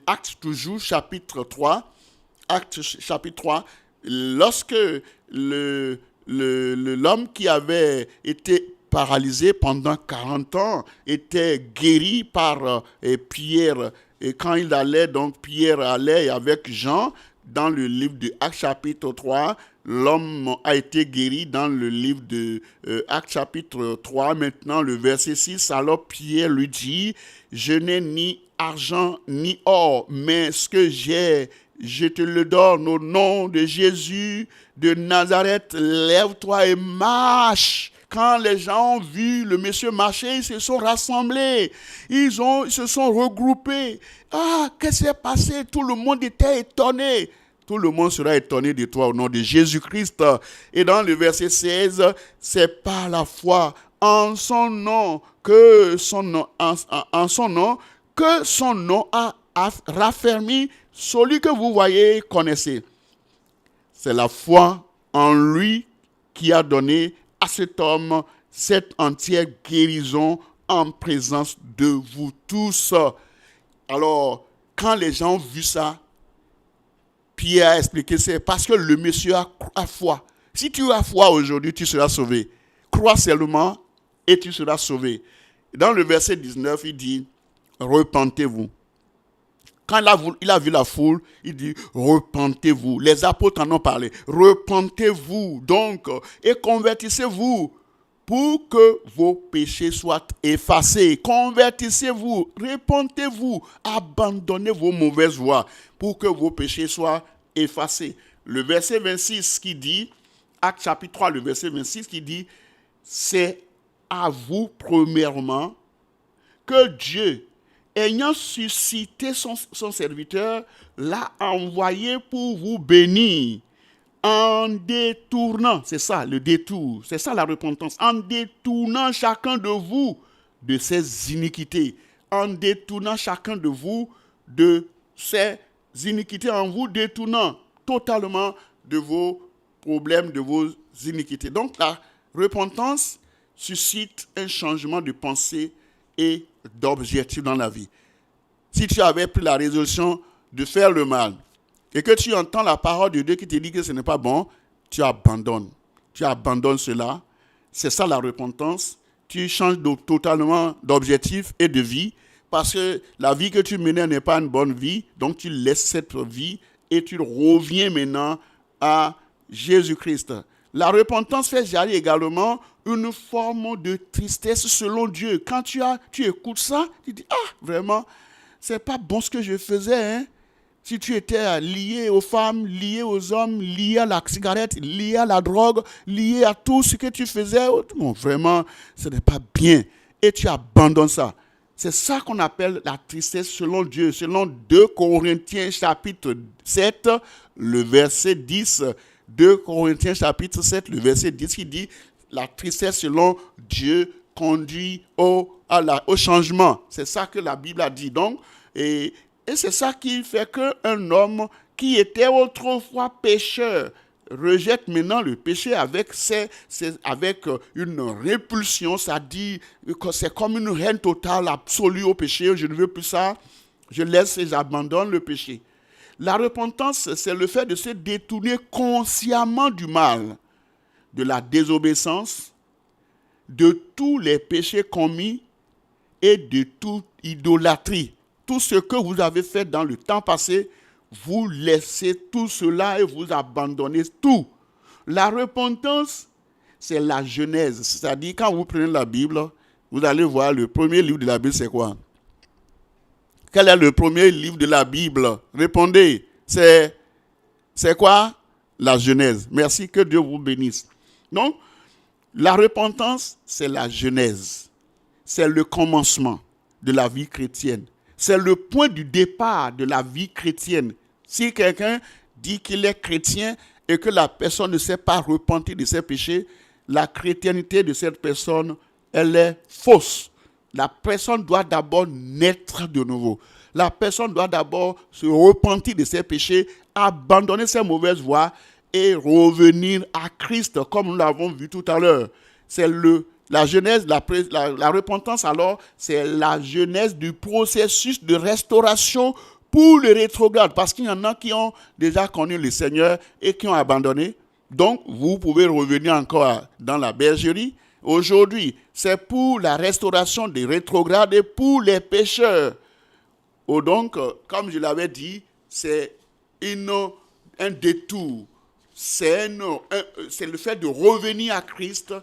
Actes toujours, chapitre 3, lorsque l'homme qui avait été paralysé pendant 40 ans était guéri par Pierre, et quand Pierre allait avec Jean, dans le livre de Actes chapitre 3, l'homme a été guéri dans le livre de Actes chapitre 3, maintenant le verset 6. Alors Pierre lui dit, je n'ai ni argent ni or, mais ce que j'ai, je te le donne au nom de Jésus de Nazareth, lève-toi et marche. Quand les gens ont vu le monsieur marcher, ils se sont rassemblés, ils se sont regroupés. Ah, qu'est-ce qui s'est passé? Tout le monde était étonné. Tout le monde sera étonné de toi au nom de Jésus-Christ. Et dans le verset 16, c'est par la foi en son nom que son nom, que son nom a raffermi celui que vous voyez et connaissez. C'est la foi en lui qui a donné à cet homme cette entière guérison en présence de vous tous. Alors, quand les gens ont vu ça, Pierre a expliqué, c'est parce que le monsieur a foi. Si tu as foi aujourd'hui, tu seras sauvé. Crois seulement et tu seras sauvé. Dans le verset 19, il dit, repentez-vous. Quand il a vu la foule, il dit, repentez-vous. Les apôtres en ont parlé. Repentez-vous donc et convertissez-vous pour que vos péchés soient effacés. Convertissez-vous, repentez-vous, abandonnez vos mauvaises voies pour que vos péchés soient effacés. Le verset 26 qui dit, Actes chapitre 3, le verset 26 qui dit, c'est à vous premièrement que Dieu, ayant suscité son serviteur, l'a envoyé pour vous bénir en détournant, c'est ça le détour, c'est ça la repentance, en détournant chacun de vous de ses iniquités, en détournant chacun de vous de ses iniquités, en vous détournant totalement de vos problèmes, de vos iniquités. Donc la repentance suscite un changement de pensée et d'objectif dans la vie. Si tu avais pris la résolution de faire le mal et que tu entends la parole de Dieu qui te dit que ce n'est pas bon, tu abandonnes. Tu abandonnes cela. C'est ça la repentance. Tu changes totalement d'objectif et de vie parce que la vie que tu menais n'est pas une bonne vie. Donc tu laisses cette vie et tu reviens maintenant à Jésus-Christ. La repentance fait jaillir également une forme de tristesse selon Dieu. Quand tu écoutes ça, tu dis, ah, vraiment, c'est pas bon ce que je faisais, hein? Si tu étais lié aux femmes, lié aux hommes, lié à la cigarette, lié à la drogue, lié à tout ce que tu faisais, non, vraiment, ce n'est pas bien. Et tu abandonnes ça. C'est ça qu'on appelle la tristesse selon Dieu. Selon 2 Corinthiens chapitre 7, le verset 10. 2 Corinthiens chapitre 7, le verset 10 qui dit la tristesse selon Dieu conduit au changement. C'est ça que la Bible a dit. Donc, et c'est ça qui fait qu'un homme qui était autrefois pécheur rejette maintenant le péché avec une répulsion. Ça dit que c'est comme une haine totale, absolue au péché. Je ne veux plus ça. Je laisse et j'abandonne le péché. La repentance, c'est le fait de se détourner consciemment du mal, de la désobéissance, de tous les péchés commis et de toute idolâtrie. Tout ce que vous avez fait dans le temps passé, vous laissez tout cela et vous abandonnez tout. La repentance, c'est la Genèse. C'est-à-dire, quand vous prenez la Bible, vous allez voir le premier livre de la Bible, c'est quoi? Quel est le premier livre de la Bible? Répondez. C'est quoi? La Genèse. Merci, que Dieu vous bénisse. Donc, la repentance, c'est la Genèse. C'est le commencement de la vie chrétienne. C'est le point du départ de la vie chrétienne. Si quelqu'un dit qu'il est chrétien et que la personne ne s'est pas repentie de ses péchés, la chrétienté de cette personne, elle est fausse. La personne doit d'abord naître de nouveau. La personne doit d'abord se repentir de ses péchés, abandonner ses mauvaises voies et revenir à Christ, comme nous l'avons vu tout à l'heure. C'est la genèse, la repentance alors, c'est la genèse du processus de restauration pour les rétrogrades. Parce qu'il y en a qui ont déjà connu le Seigneur et qui ont abandonné. Donc, vous pouvez revenir encore dans la bergerie. Aujourd'hui, c'est pour la restauration des rétrogrades et pour les pécheurs. Donc, comme je l'avais dit, c'est un détour. c'est le fait de revenir à Christ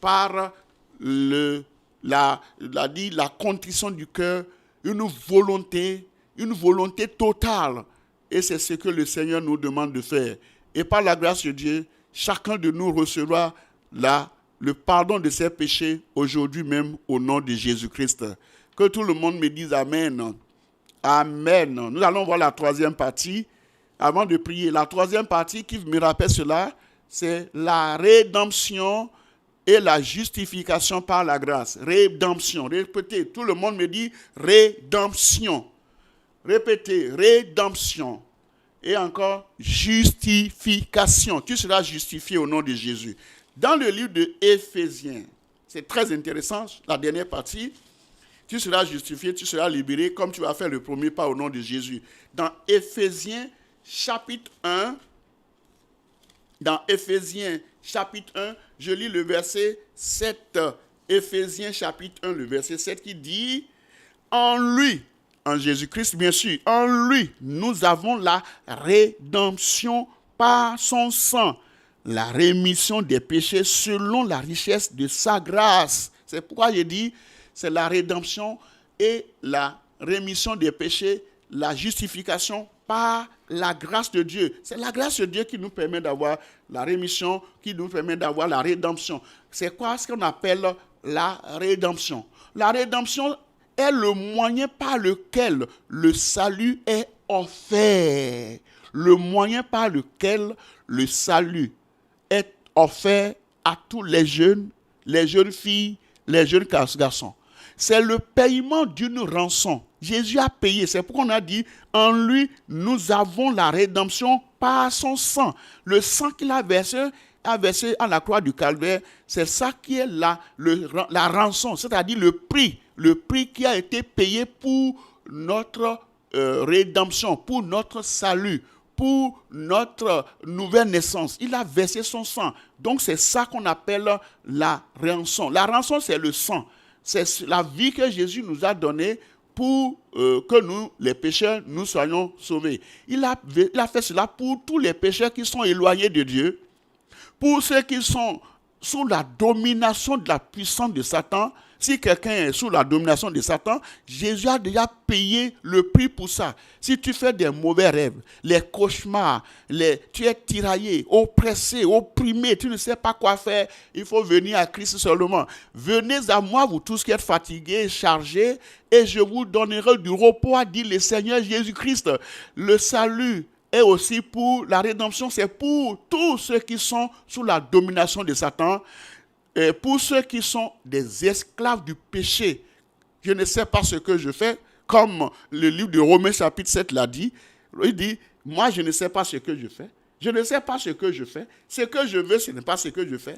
par la contrition du cœur, une volonté totale. Et c'est ce que le Seigneur nous demande de faire. Et par la grâce de Dieu, chacun de nous recevra le pardon de ses péchés aujourd'hui même au nom de Jésus-Christ. Que tout le monde me dise Amen. Amen. Nous allons voir la troisième partie. Avant de prier, la troisième partie qui me rappelle cela, c'est la rédemption et la justification par la grâce. Rédemption. Répétez, tout le monde me dit rédemption. Répétez, rédemption. Et encore, justification. Tu seras justifié au nom de Jésus. Dans le livre de Éphésiens, c'est très intéressant, la dernière partie, tu seras justifié, tu seras libéré, comme tu vas faire le premier pas au nom de Jésus. Dans Éphésiens, chapitre 1, je lis le verset 7. Éphésiens, chapitre 1, le verset 7 qui dit « En lui », en Jésus-Christ, bien sûr, en lui, nous avons la rédemption par son sang, la rémission des péchés selon la richesse de sa grâce. C'est pourquoi j'ai dit, c'est la rédemption et la rémission des péchés, la justification par la grâce de Dieu. C'est la grâce de Dieu qui nous permet d'avoir la rémission, qui nous permet d'avoir la rédemption. C'est quoi ce qu'on appelle la rédemption? La rédemption est le moyen par lequel le salut est offert. Le moyen par lequel le salut est offert à tous les jeunes filles, les jeunes garçons. C'est le paiement d'une rançon. Jésus a payé. C'est pourquoi on a dit, en lui, nous avons la rédemption par son sang. Le sang qu'il a versé à la croix du Calvaire, c'est ça qui est la rançon, c'est-à-dire le prix qui a été payé pour notre rédemption, pour notre salut, pour notre nouvelle naissance. Il a versé son sang. Donc c'est ça qu'on appelle la rançon. La rançon, c'est le sang. C'est la vie que Jésus nous a donnée pour que nous, les pécheurs, nous soyons sauvés. Il a fait cela pour tous les pécheurs qui sont éloignés de Dieu, pour ceux qui sont sous la domination de la puissance de Satan. Si quelqu'un est sous la domination de Satan, Jésus a déjà payé le prix pour ça. Si tu fais des mauvais rêves, les cauchemars, tu es tiraillé, oppressé, opprimé, tu ne sais pas quoi faire, il faut venir à Christ seulement. Venez à moi, vous tous qui êtes fatigués et chargés, et je vous donnerai du repos, a dit le Seigneur Jésus-Christ. Le salut est aussi pour la rédemption, c'est pour tous ceux qui sont sous la domination de Satan. Et pour ceux qui sont des esclaves du péché, je ne sais pas ce que je fais, comme le livre de Romains chapitre 7 l'a dit. Il dit, moi je ne sais pas ce que je fais. Je ne sais pas ce que je fais. Ce que je veux, ce n'est pas ce que je fais.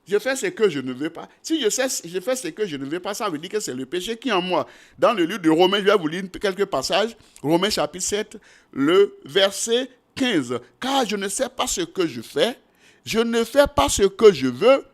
Je fais ce que je ne veux pas. Si je fais ce que je ne veux pas, ça veut dire que c'est le péché qui est en moi. Dans le livre de Romains, je vais vous lire quelques passages. Romains chapitre 7, le verset 15. Car je ne sais pas ce que je fais. Je ne fais pas ce que je veux.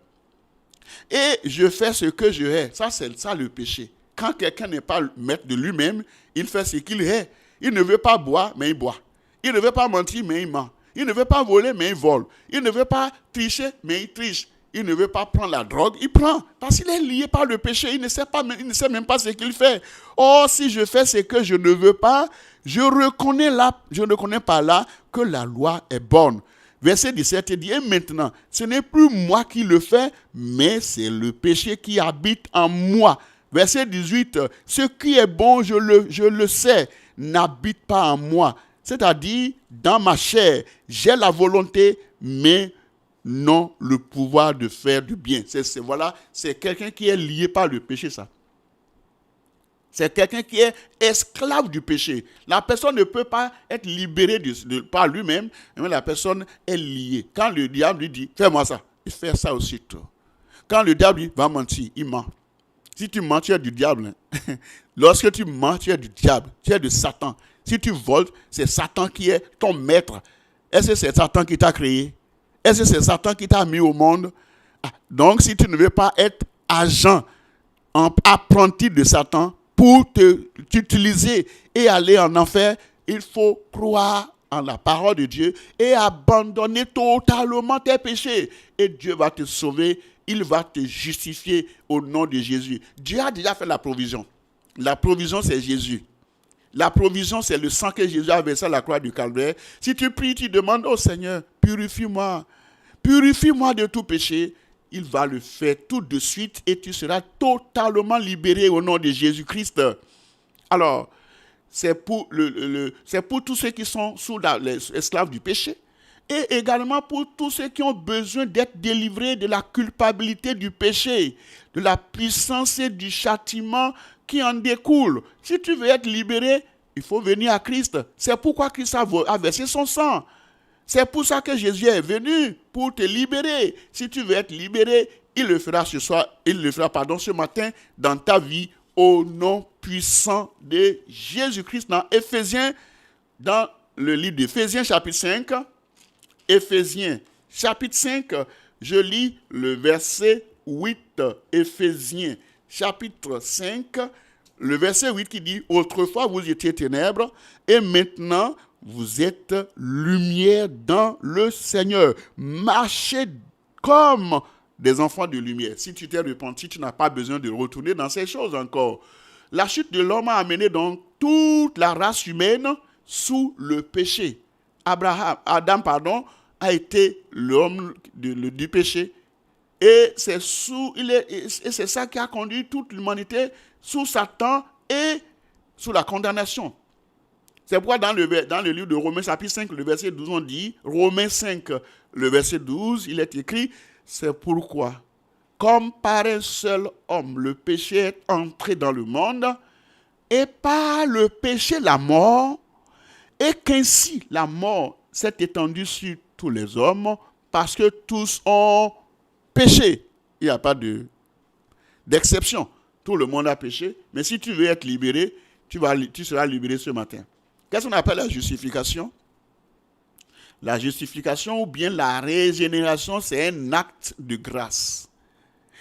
Et je fais ce que je hais. Ça, c'est ça le péché. Quand quelqu'un n'est pas maître de lui-même, il fait ce qu'il hait. Il ne veut pas boire, mais il boit. Il ne veut pas mentir, mais il ment. Il ne veut pas voler, mais il vole. Il ne veut pas tricher, mais il triche. Il ne veut pas prendre la drogue, il prend. Parce qu'il est lié par le péché. Il ne sait même pas ce qu'il fait. Or, si je fais ce que je ne veux pas, je reconnais par là que la loi est bonne. Verset 17 dit, et maintenant, ce n'est plus moi qui le fais, mais c'est le péché qui habite en moi. Verset 18, ce qui est bon, je le sais, n'habite pas en moi. C'est-à-dire, dans ma chair, j'ai la volonté, mais non le pouvoir de faire du bien. C'est quelqu'un qui est lié par le péché, ça. C'est quelqu'un qui est esclave du péché. La personne ne peut pas être libérée par lui-même, mais la personne est liée. Quand le diable lui dit, fais-moi ça, il fait ça aussitôt. Quand le diable dit, va mentir, il ment. Si tu mens, tu es du diable. Lorsque tu mens, tu es du diable, tu es de Satan. Si tu voles, c'est Satan qui est ton maître. Est-ce que c'est Satan qui t'a créé? Est-ce que c'est Satan qui t'a mis au monde? Donc, si tu ne veux pas être agent, apprenti de Satan, pour t'utiliser et aller en enfer, il faut croire en la parole de Dieu et abandonner totalement tes péchés. Et Dieu va te sauver, il va te justifier au nom de Jésus. Dieu a déjà fait la provision. La provision, c'est Jésus. La provision, c'est le sang que Jésus a versé à la croix du Calvaire. Si tu pries, tu demandes au Seigneur, purifie-moi. Purifie-moi de tout péché. Il va le faire tout de suite et tu seras totalement libéré au nom de Jésus-Christ. Alors, c'est pour tous ceux qui sont sous les esclaves du péché et également pour tous ceux qui ont besoin d'être délivrés de la culpabilité du péché, de la puissance et du châtiment qui en découle. Si tu veux être libéré, il faut venir à Christ. C'est pourquoi Christ a versé son sang. C'est pour ça que Jésus est venu, pour te libérer. Si tu veux être libéré, il le fera ce matin dans ta vie au nom puissant de Jésus-Christ. Dans Éphésiens, dans le livre d'Éphésiens chapitre 5, Éphésiens chapitre 5, je lis le verset 8, Éphésiens chapitre 5, le verset 8 qui dit « Autrefois vous étiez ténèbres et maintenant vous êtes lumière dans le Seigneur. Marchez comme des enfants de lumière. » Si tu t'es repenti, tu n'as pas besoin de retourner dans ces choses encore. La chute de l'homme a amené donc toute la race humaine sous le péché. Adam, a été l'homme du péché. Et c'est ça qui a conduit toute l'humanité sous Satan et sous la condamnation. C'est pourquoi dans le livre de Romains chapitre 5, le verset 12, on dit, Romains 5, le verset 12, il est écrit, c'est pourquoi, comme par un seul homme, le péché est entré dans le monde, et par le péché, la mort, et qu'ainsi la mort s'est étendue sur tous les hommes, parce que tous ont péché. Il n'y a pas d'exception. Tout le monde a péché, mais si tu veux être libéré, tu seras libéré ce matin. Qu'est-ce qu'on appelle la justification? La justification ou bien la régénération, c'est un acte de grâce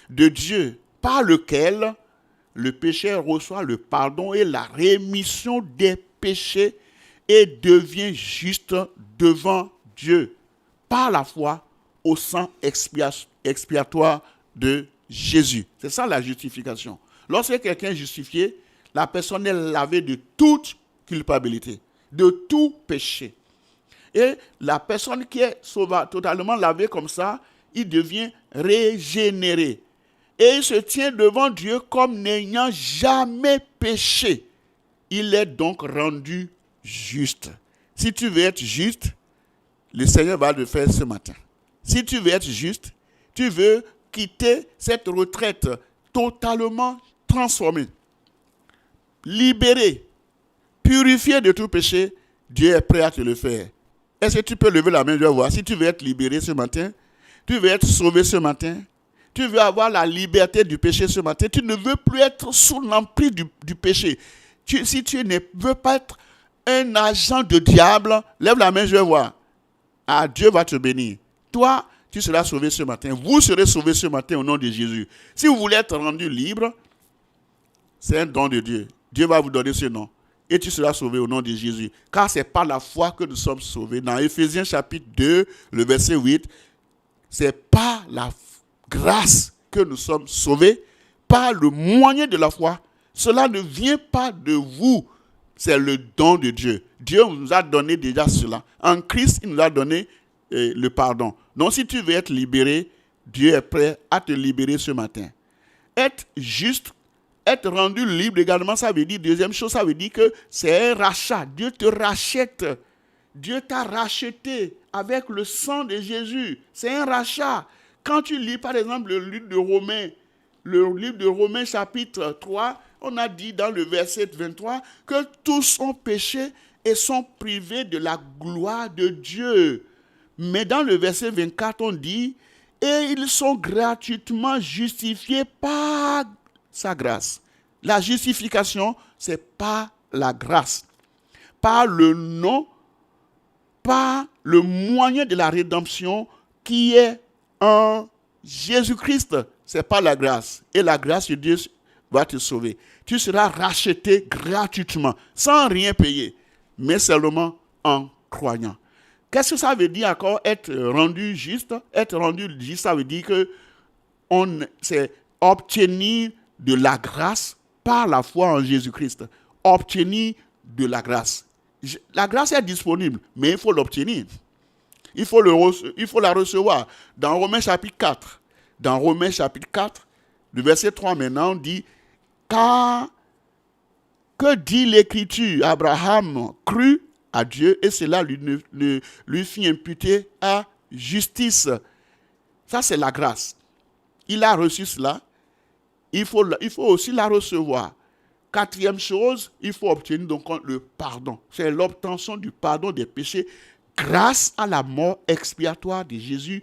de Dieu par lequel le pécheur reçoit le pardon et la rémission des péchés et devient juste devant Dieu par la foi au sang expiatoire de Jésus. C'est ça la justification. Lorsque quelqu'un est justifié, la personne est lavée de toute culpabilité, de tout péché. Et la personne qui est totalement lavée comme ça, il devient régénéré. Et il se tient devant Dieu comme n'ayant jamais péché. Il est donc rendu juste. Si tu veux être juste, le Seigneur va le faire ce matin. Si tu veux être juste, tu veux quitter cette retraite totalement transformée, libéré, purifié de tout péché, Dieu est prêt à te le faire. Est-ce que tu peux lever la main, je vais voir. Si tu veux être libéré ce matin, tu veux être sauvé ce matin, tu veux avoir la liberté du péché ce matin, tu ne veux plus être sous l'emprise du péché. Si tu ne veux pas être un agent de diable, lève la main, je vais voir. Ah, Dieu va te bénir. Toi, tu seras sauvé ce matin. Vous serez sauvés ce matin au nom de Jésus. Si vous voulez être rendu libre, c'est un don de Dieu. Dieu va vous donner ce nom. Et tu seras sauvé au nom de Jésus. Car c'est par la foi que nous sommes sauvés. Dans Éphésiens chapitre 2, le verset 8, c'est par la grâce que nous sommes sauvés, par le moyen de la foi. Cela ne vient pas de vous. C'est le don de Dieu. Dieu nous a donné déjà cela. En Christ, il nous a donné le pardon. Donc si tu veux être libéré, Dieu est prêt à te libérer ce matin. Être juste, être rendu libre également, ça veut dire, deuxième chose, ça veut dire que c'est un rachat. Dieu te rachète. Dieu t'a racheté avec le sang de Jésus. C'est un rachat. Quand tu lis par exemple le livre de Romains chapitre 3, on a dit dans le verset 23 que tous ont péché et sont privés de la gloire de Dieu. Mais dans le verset 24, on dit « Et ils sont gratuitement justifiés par sa grâce. » La justification, c'est par la grâce. Par le nom, par le moyen de la rédemption qui est en Jésus-Christ. C'est par la grâce. Et la grâce de Dieu va te sauver. Tu seras racheté gratuitement, sans rien payer, mais seulement en croyant. Qu'est-ce que ça veut dire encore être rendu juste? Être rendu juste, ça veut dire que c'est obtenir de la grâce par la foi en Jésus-Christ. Obtenir de la grâce. La grâce est disponible, mais il faut l'obtenir. Il faut la recevoir. Dans Romains chapitre 4, le verset 3 maintenant dit, car que dit l'Écriture? Abraham crut à Dieu et cela lui fit imputer à justice. Ça, c'est la grâce. Il a reçu cela. Il faut aussi la recevoir. Quatrième chose, il faut obtenir donc le pardon. C'est l'obtention du pardon des péchés grâce à la mort expiatoire de Jésus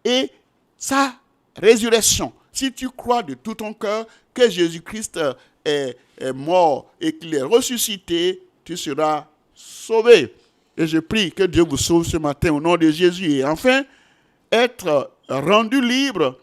et sa résurrection. Si tu crois de tout ton cœur que Jésus-Christ est mort et qu'il est ressuscité, tu seras sauvé. Et je prie que Dieu vous sauve ce matin au nom de Jésus. Et enfin, être rendu libre,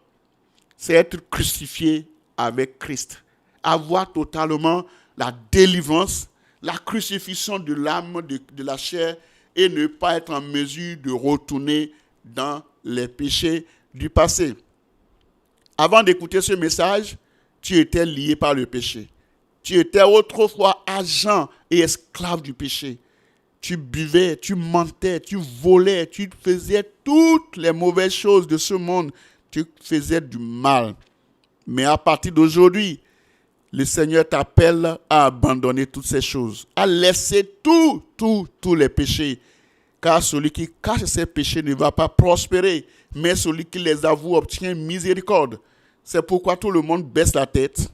c'est être crucifié avec Christ. Avoir totalement la délivrance, la crucifixion de l'âme, de la chair, et ne pas être en mesure de retourner dans les péchés du passé. Avant d'écouter ce message, tu étais lié par le péché. Tu étais autrefois agent et esclave du péché. Tu buvais, tu mentais, tu volais, tu faisais toutes les mauvaises choses de ce monde. Tu faisais du mal. Mais à partir d'aujourd'hui, le Seigneur t'appelle à abandonner toutes ces choses, à laisser tous les péchés. Car celui qui cache ses péchés ne va pas prospérer, mais celui qui les avoue obtient miséricorde. C'est pourquoi tout le monde baisse la tête.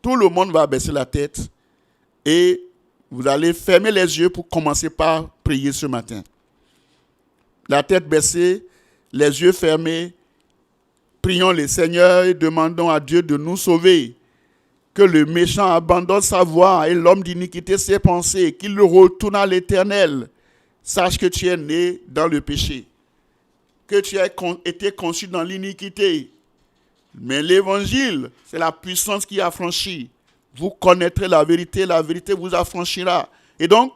Tout le monde va baisser la tête. Et vous allez fermer les yeux pour commencer par prier ce matin. La tête baissée, les yeux fermés. Prions le Seigneur et demandons à Dieu de nous sauver. Que le méchant abandonne sa voie et l'homme d'iniquité ses pensées, qu'il retourne à l'Éternel. Sache que tu es né dans le péché, que tu as été conçu dans l'iniquité. Mais l'évangile, c'est la puissance qui affranchit. Vous connaîtrez la vérité vous affranchira. Et donc,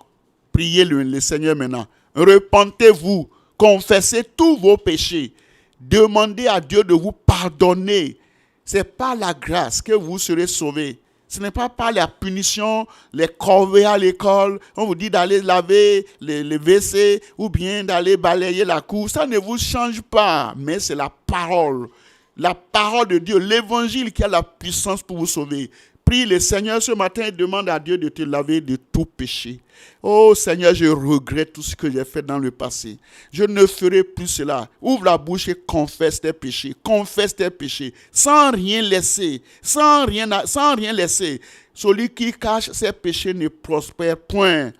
priez le Seigneur maintenant. Repentez-vous, confessez tous vos péchés. Demandez à Dieu de vous pardonner. C'est par la grâce que vous serez sauvés. Ce n'est pas par la punition, les corvées à l'école. On vous dit d'aller laver les WC ou bien d'aller balayer la cour. Ça ne vous change pas, mais c'est la parole. La parole de Dieu, l'évangile qui a la puissance pour vous sauver. Prie le Seigneur ce matin et demande à Dieu de te laver de tout péché. Oh Seigneur, je regrette tout ce que j'ai fait dans le passé. Je ne ferai plus cela. Ouvre la bouche et confesse tes péchés. Confesse tes péchés. Sans rien laisser. Sans rien laisser. Celui qui cache ses péchés ne prospère point.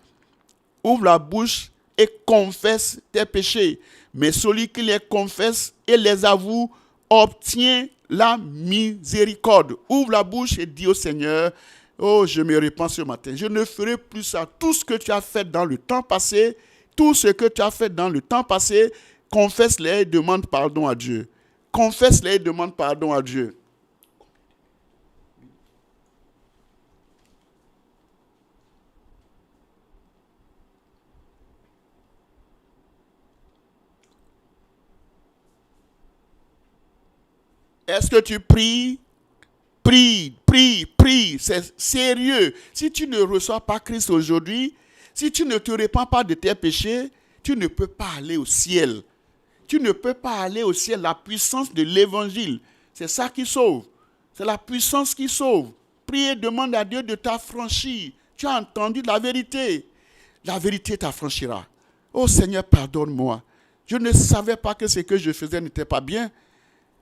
Ouvre la bouche et confesse tes péchés. Mais celui qui les confesse et les avoue obtient la miséricorde. Ouvre la bouche et dis au Seigneur, oh, je me répands ce matin. Je ne ferai plus ça. Tout ce que tu as fait dans le temps passé, confesse-les et demande pardon à Dieu. Confesse-les et demande pardon à Dieu. Est-ce que tu pries? Prie. C'est sérieux. Si tu ne reçois pas Christ aujourd'hui, si tu ne te répands pas de tes péchés, tu ne peux pas aller au ciel. Tu ne peux pas aller au ciel. La puissance de l'évangile, c'est ça qui sauve. C'est la puissance qui sauve. Prie et demande à Dieu de t'affranchir. Tu as entendu la vérité. La vérité t'affranchira. Oh Seigneur, pardonne-moi. Je ne savais pas que ce que je faisais n'était pas bien.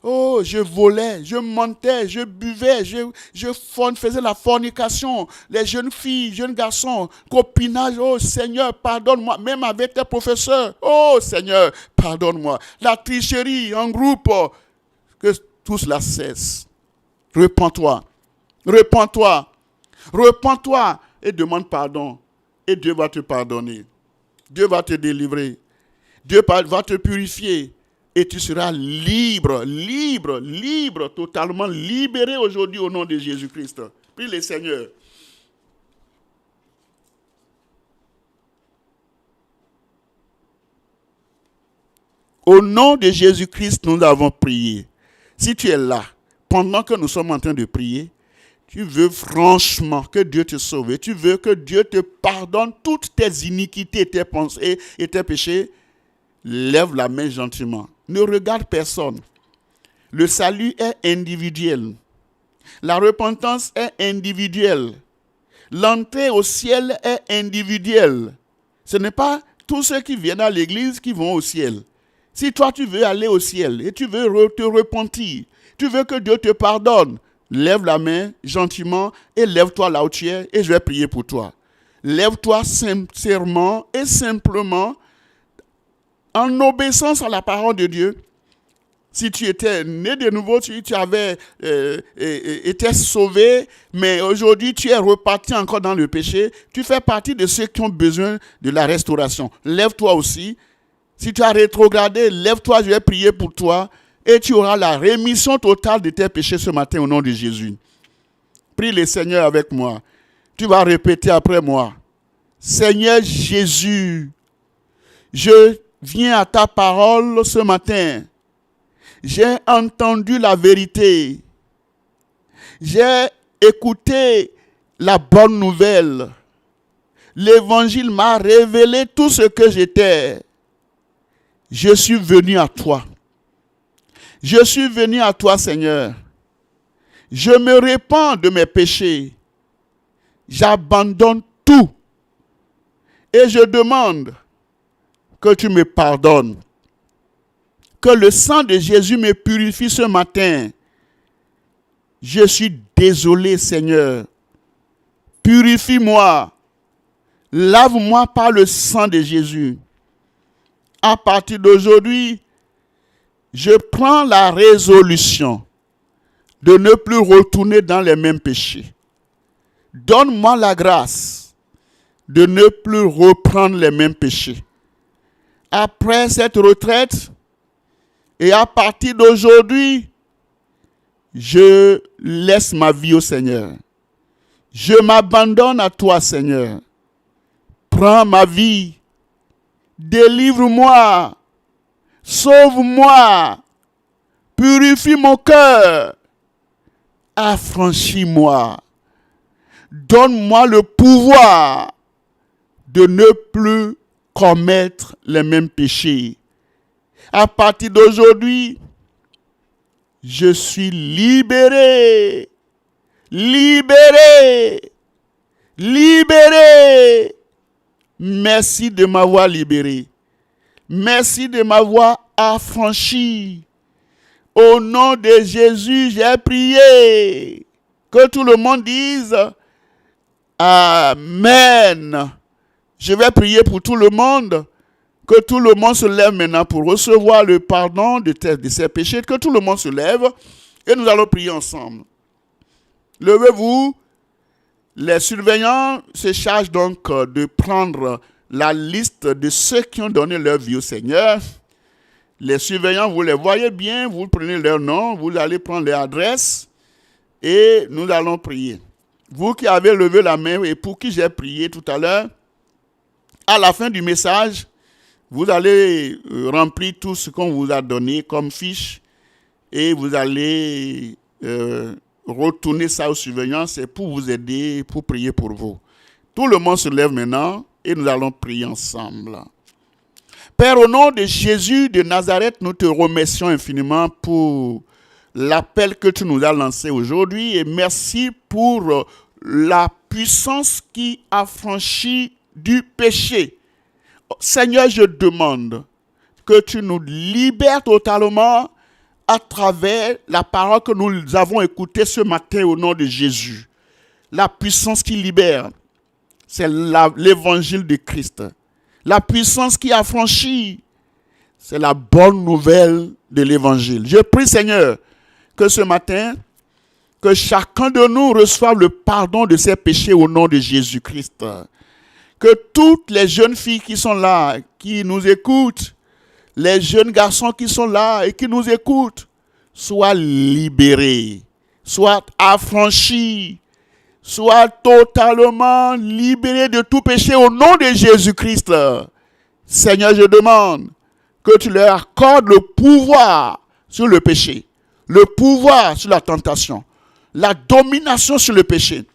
Oh, je volais, je mentais, je buvais, je faisais la fornication. Les jeunes filles, jeunes garçons, copinage. Oh Seigneur, pardonne-moi. Même avec tes professeurs. Oh Seigneur, pardonne-moi. La tricherie en groupe. Que tout cela cesse. Repends-toi et demande pardon. Et Dieu va te pardonner. Dieu va te délivrer. Dieu va te purifier. Et tu seras libre, totalement libéré aujourd'hui au nom de Jésus-Christ. Prie le Seigneur. Au nom de Jésus-Christ, nous avons prié. Si tu es là, pendant que nous sommes en train de prier, tu veux franchement que Dieu te sauve, tu veux que Dieu te pardonne toutes tes iniquités, tes pensées et tes péchés, lève la main gentiment. Ne regarde personne. Le salut est individuel. La repentance est individuelle. L'entrée au ciel est individuelle. Ce n'est pas tous ceux qui viennent à l'église qui vont au ciel. Si toi tu veux aller au ciel et tu veux te repentir, tu veux que Dieu te pardonne, lève la main gentiment et lève-toi là où tu es et je vais prier pour toi. Lève-toi sincèrement et simplement en obéissance à la parole de Dieu. Si tu étais né de nouveau, tu avais été sauvé, mais aujourd'hui tu es reparti encore dans le péché, tu fais partie de ceux qui ont besoin de la restauration. Lève-toi aussi. Si tu as rétrogradé, lève-toi, je vais prier pour toi et tu auras la rémission totale de tes péchés ce matin au nom de Jésus. Prie le Seigneur avec moi. Tu vas répéter après moi. Seigneur Jésus, je viens à ta parole ce matin. J'ai entendu la vérité. J'ai écouté la bonne nouvelle. L'évangile m'a révélé tout ce que j'étais. Je suis venu à toi. Je suis venu à toi, Seigneur. Je me répands de mes péchés. J'abandonne tout. Et je demande que tu me pardonnes. Que le sang de Jésus me purifie ce matin. Je suis désolé, Seigneur. Purifie-moi. Lave-moi par le sang de Jésus. À partir d'aujourd'hui, je prends la résolution de ne plus retourner dans les mêmes péchés. Donne-moi la grâce de ne plus reprendre les mêmes péchés. Après cette retraite, et à partir d'aujourd'hui, je laisse ma vie au Seigneur. Je m'abandonne à toi, Seigneur. Prends ma vie. Délivre-moi. Sauve-moi. Purifie mon cœur. Affranchis-moi. Donne-moi le pouvoir de ne plus commettre les mêmes péchés. À partir d'aujourd'hui, je suis libéré. Libéré. Libéré. Merci de m'avoir libéré. Merci de m'avoir affranchi. Au nom de Jésus, j'ai prié. Que tout le monde dise Amen. Je vais prier pour tout le monde. Que tout le monde se lève maintenant pour recevoir le pardon de ses péchés. Que tout le monde se lève et nous allons prier ensemble. Levez-vous. Les surveillants se chargent donc de prendre la liste de ceux qui ont donné leur vie au Seigneur. Les surveillants, vous les voyez bien, vous prenez leur nom, vous allez prendre leur adresse et nous allons prier. Vous qui avez levé la main et pour qui j'ai prié tout à l'heure, à la fin du message, vous allez remplir tout ce qu'on vous a donné comme fiche et vous allez retourner ça aux surveillants. C'est pour vous aider, pour prier pour vous. Tout le monde se lève maintenant et nous allons prier ensemble. Père, au nom de Jésus de Nazareth, nous te remercions infiniment pour l'appel que tu nous as lancé aujourd'hui et merci pour la puissance qui affranchit du péché. Seigneur, je demande que tu nous libères totalement à travers la parole que nous avons écoutée ce matin au nom de Jésus. La puissance qui libère, c'est l'évangile de Christ. La puissance qui affranchit, c'est la bonne nouvelle de l'évangile. Je prie, Seigneur, que ce matin, que chacun de nous reçoive le pardon de ses péchés au nom de Jésus-Christ. Que toutes les jeunes filles qui sont là, qui nous écoutent, les jeunes garçons qui sont là et qui nous écoutent, soient libérés, soient affranchis, soient totalement libérés de tout péché au nom de Jésus-Christ. Seigneur, je demande que tu leur accordes le pouvoir sur le péché, le pouvoir sur la tentation, la domination sur le péché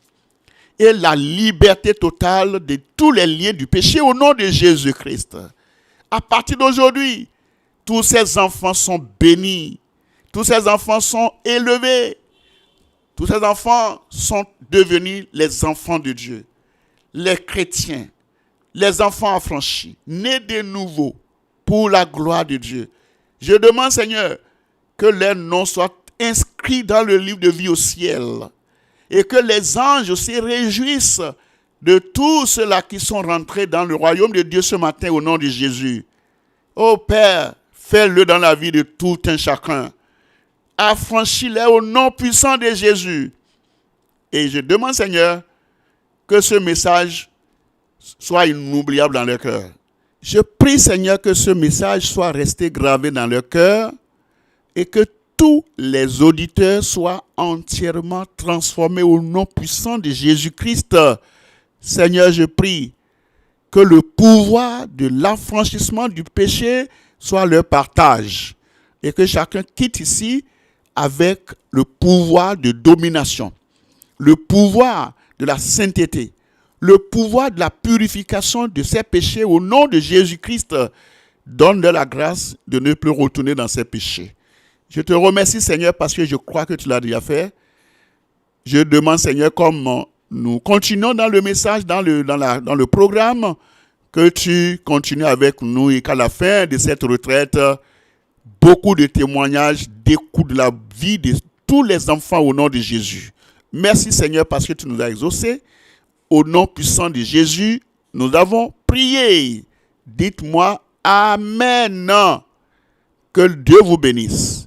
et la liberté totale de tous les liens du péché au nom de Jésus-Christ. À partir d'aujourd'hui, tous ces enfants sont bénis, tous ces enfants sont élevés, tous ces enfants sont devenus les enfants de Dieu, les chrétiens, les enfants affranchis, nés de nouveau pour la gloire de Dieu. Je demande, Seigneur, que leurs noms soient inscrits dans le livre de vie au ciel et que les anges se réjouissent de tous ceux-là qui sont rentrés dans le royaume de Dieu ce matin au nom de Jésus. Ô Père, fais-le dans la vie de tout un chacun. Affranchis-les au nom puissant de Jésus. Et je demande, Seigneur, que ce message soit inoubliable dans leur cœur. Je prie, Seigneur, que ce message soit resté gravé dans leur cœur et que tous les auditeurs soient entièrement transformés au nom puissant de Jésus-Christ. Seigneur, je prie que le pouvoir de l'affranchissement du péché soit leur partage et que chacun quitte ici avec le pouvoir de domination, le pouvoir de la sainteté, le pouvoir de la purification de ses péchés au nom de Jésus-Christ. Donne-leur la grâce de ne plus retourner dans ses péchés. Je te remercie, Seigneur, parce que je crois que tu l'as déjà fait. Je demande, Seigneur, comme nous continuons dans le message, dans le programme, que tu continues avec nous et qu'à la fin de cette retraite, beaucoup de témoignages découlent de la vie de tous les enfants au nom de Jésus. Merci, Seigneur, parce que tu nous as exaucés. Au nom puissant de Jésus, nous avons prié. Dites-moi Amen. Que Dieu vous bénisse.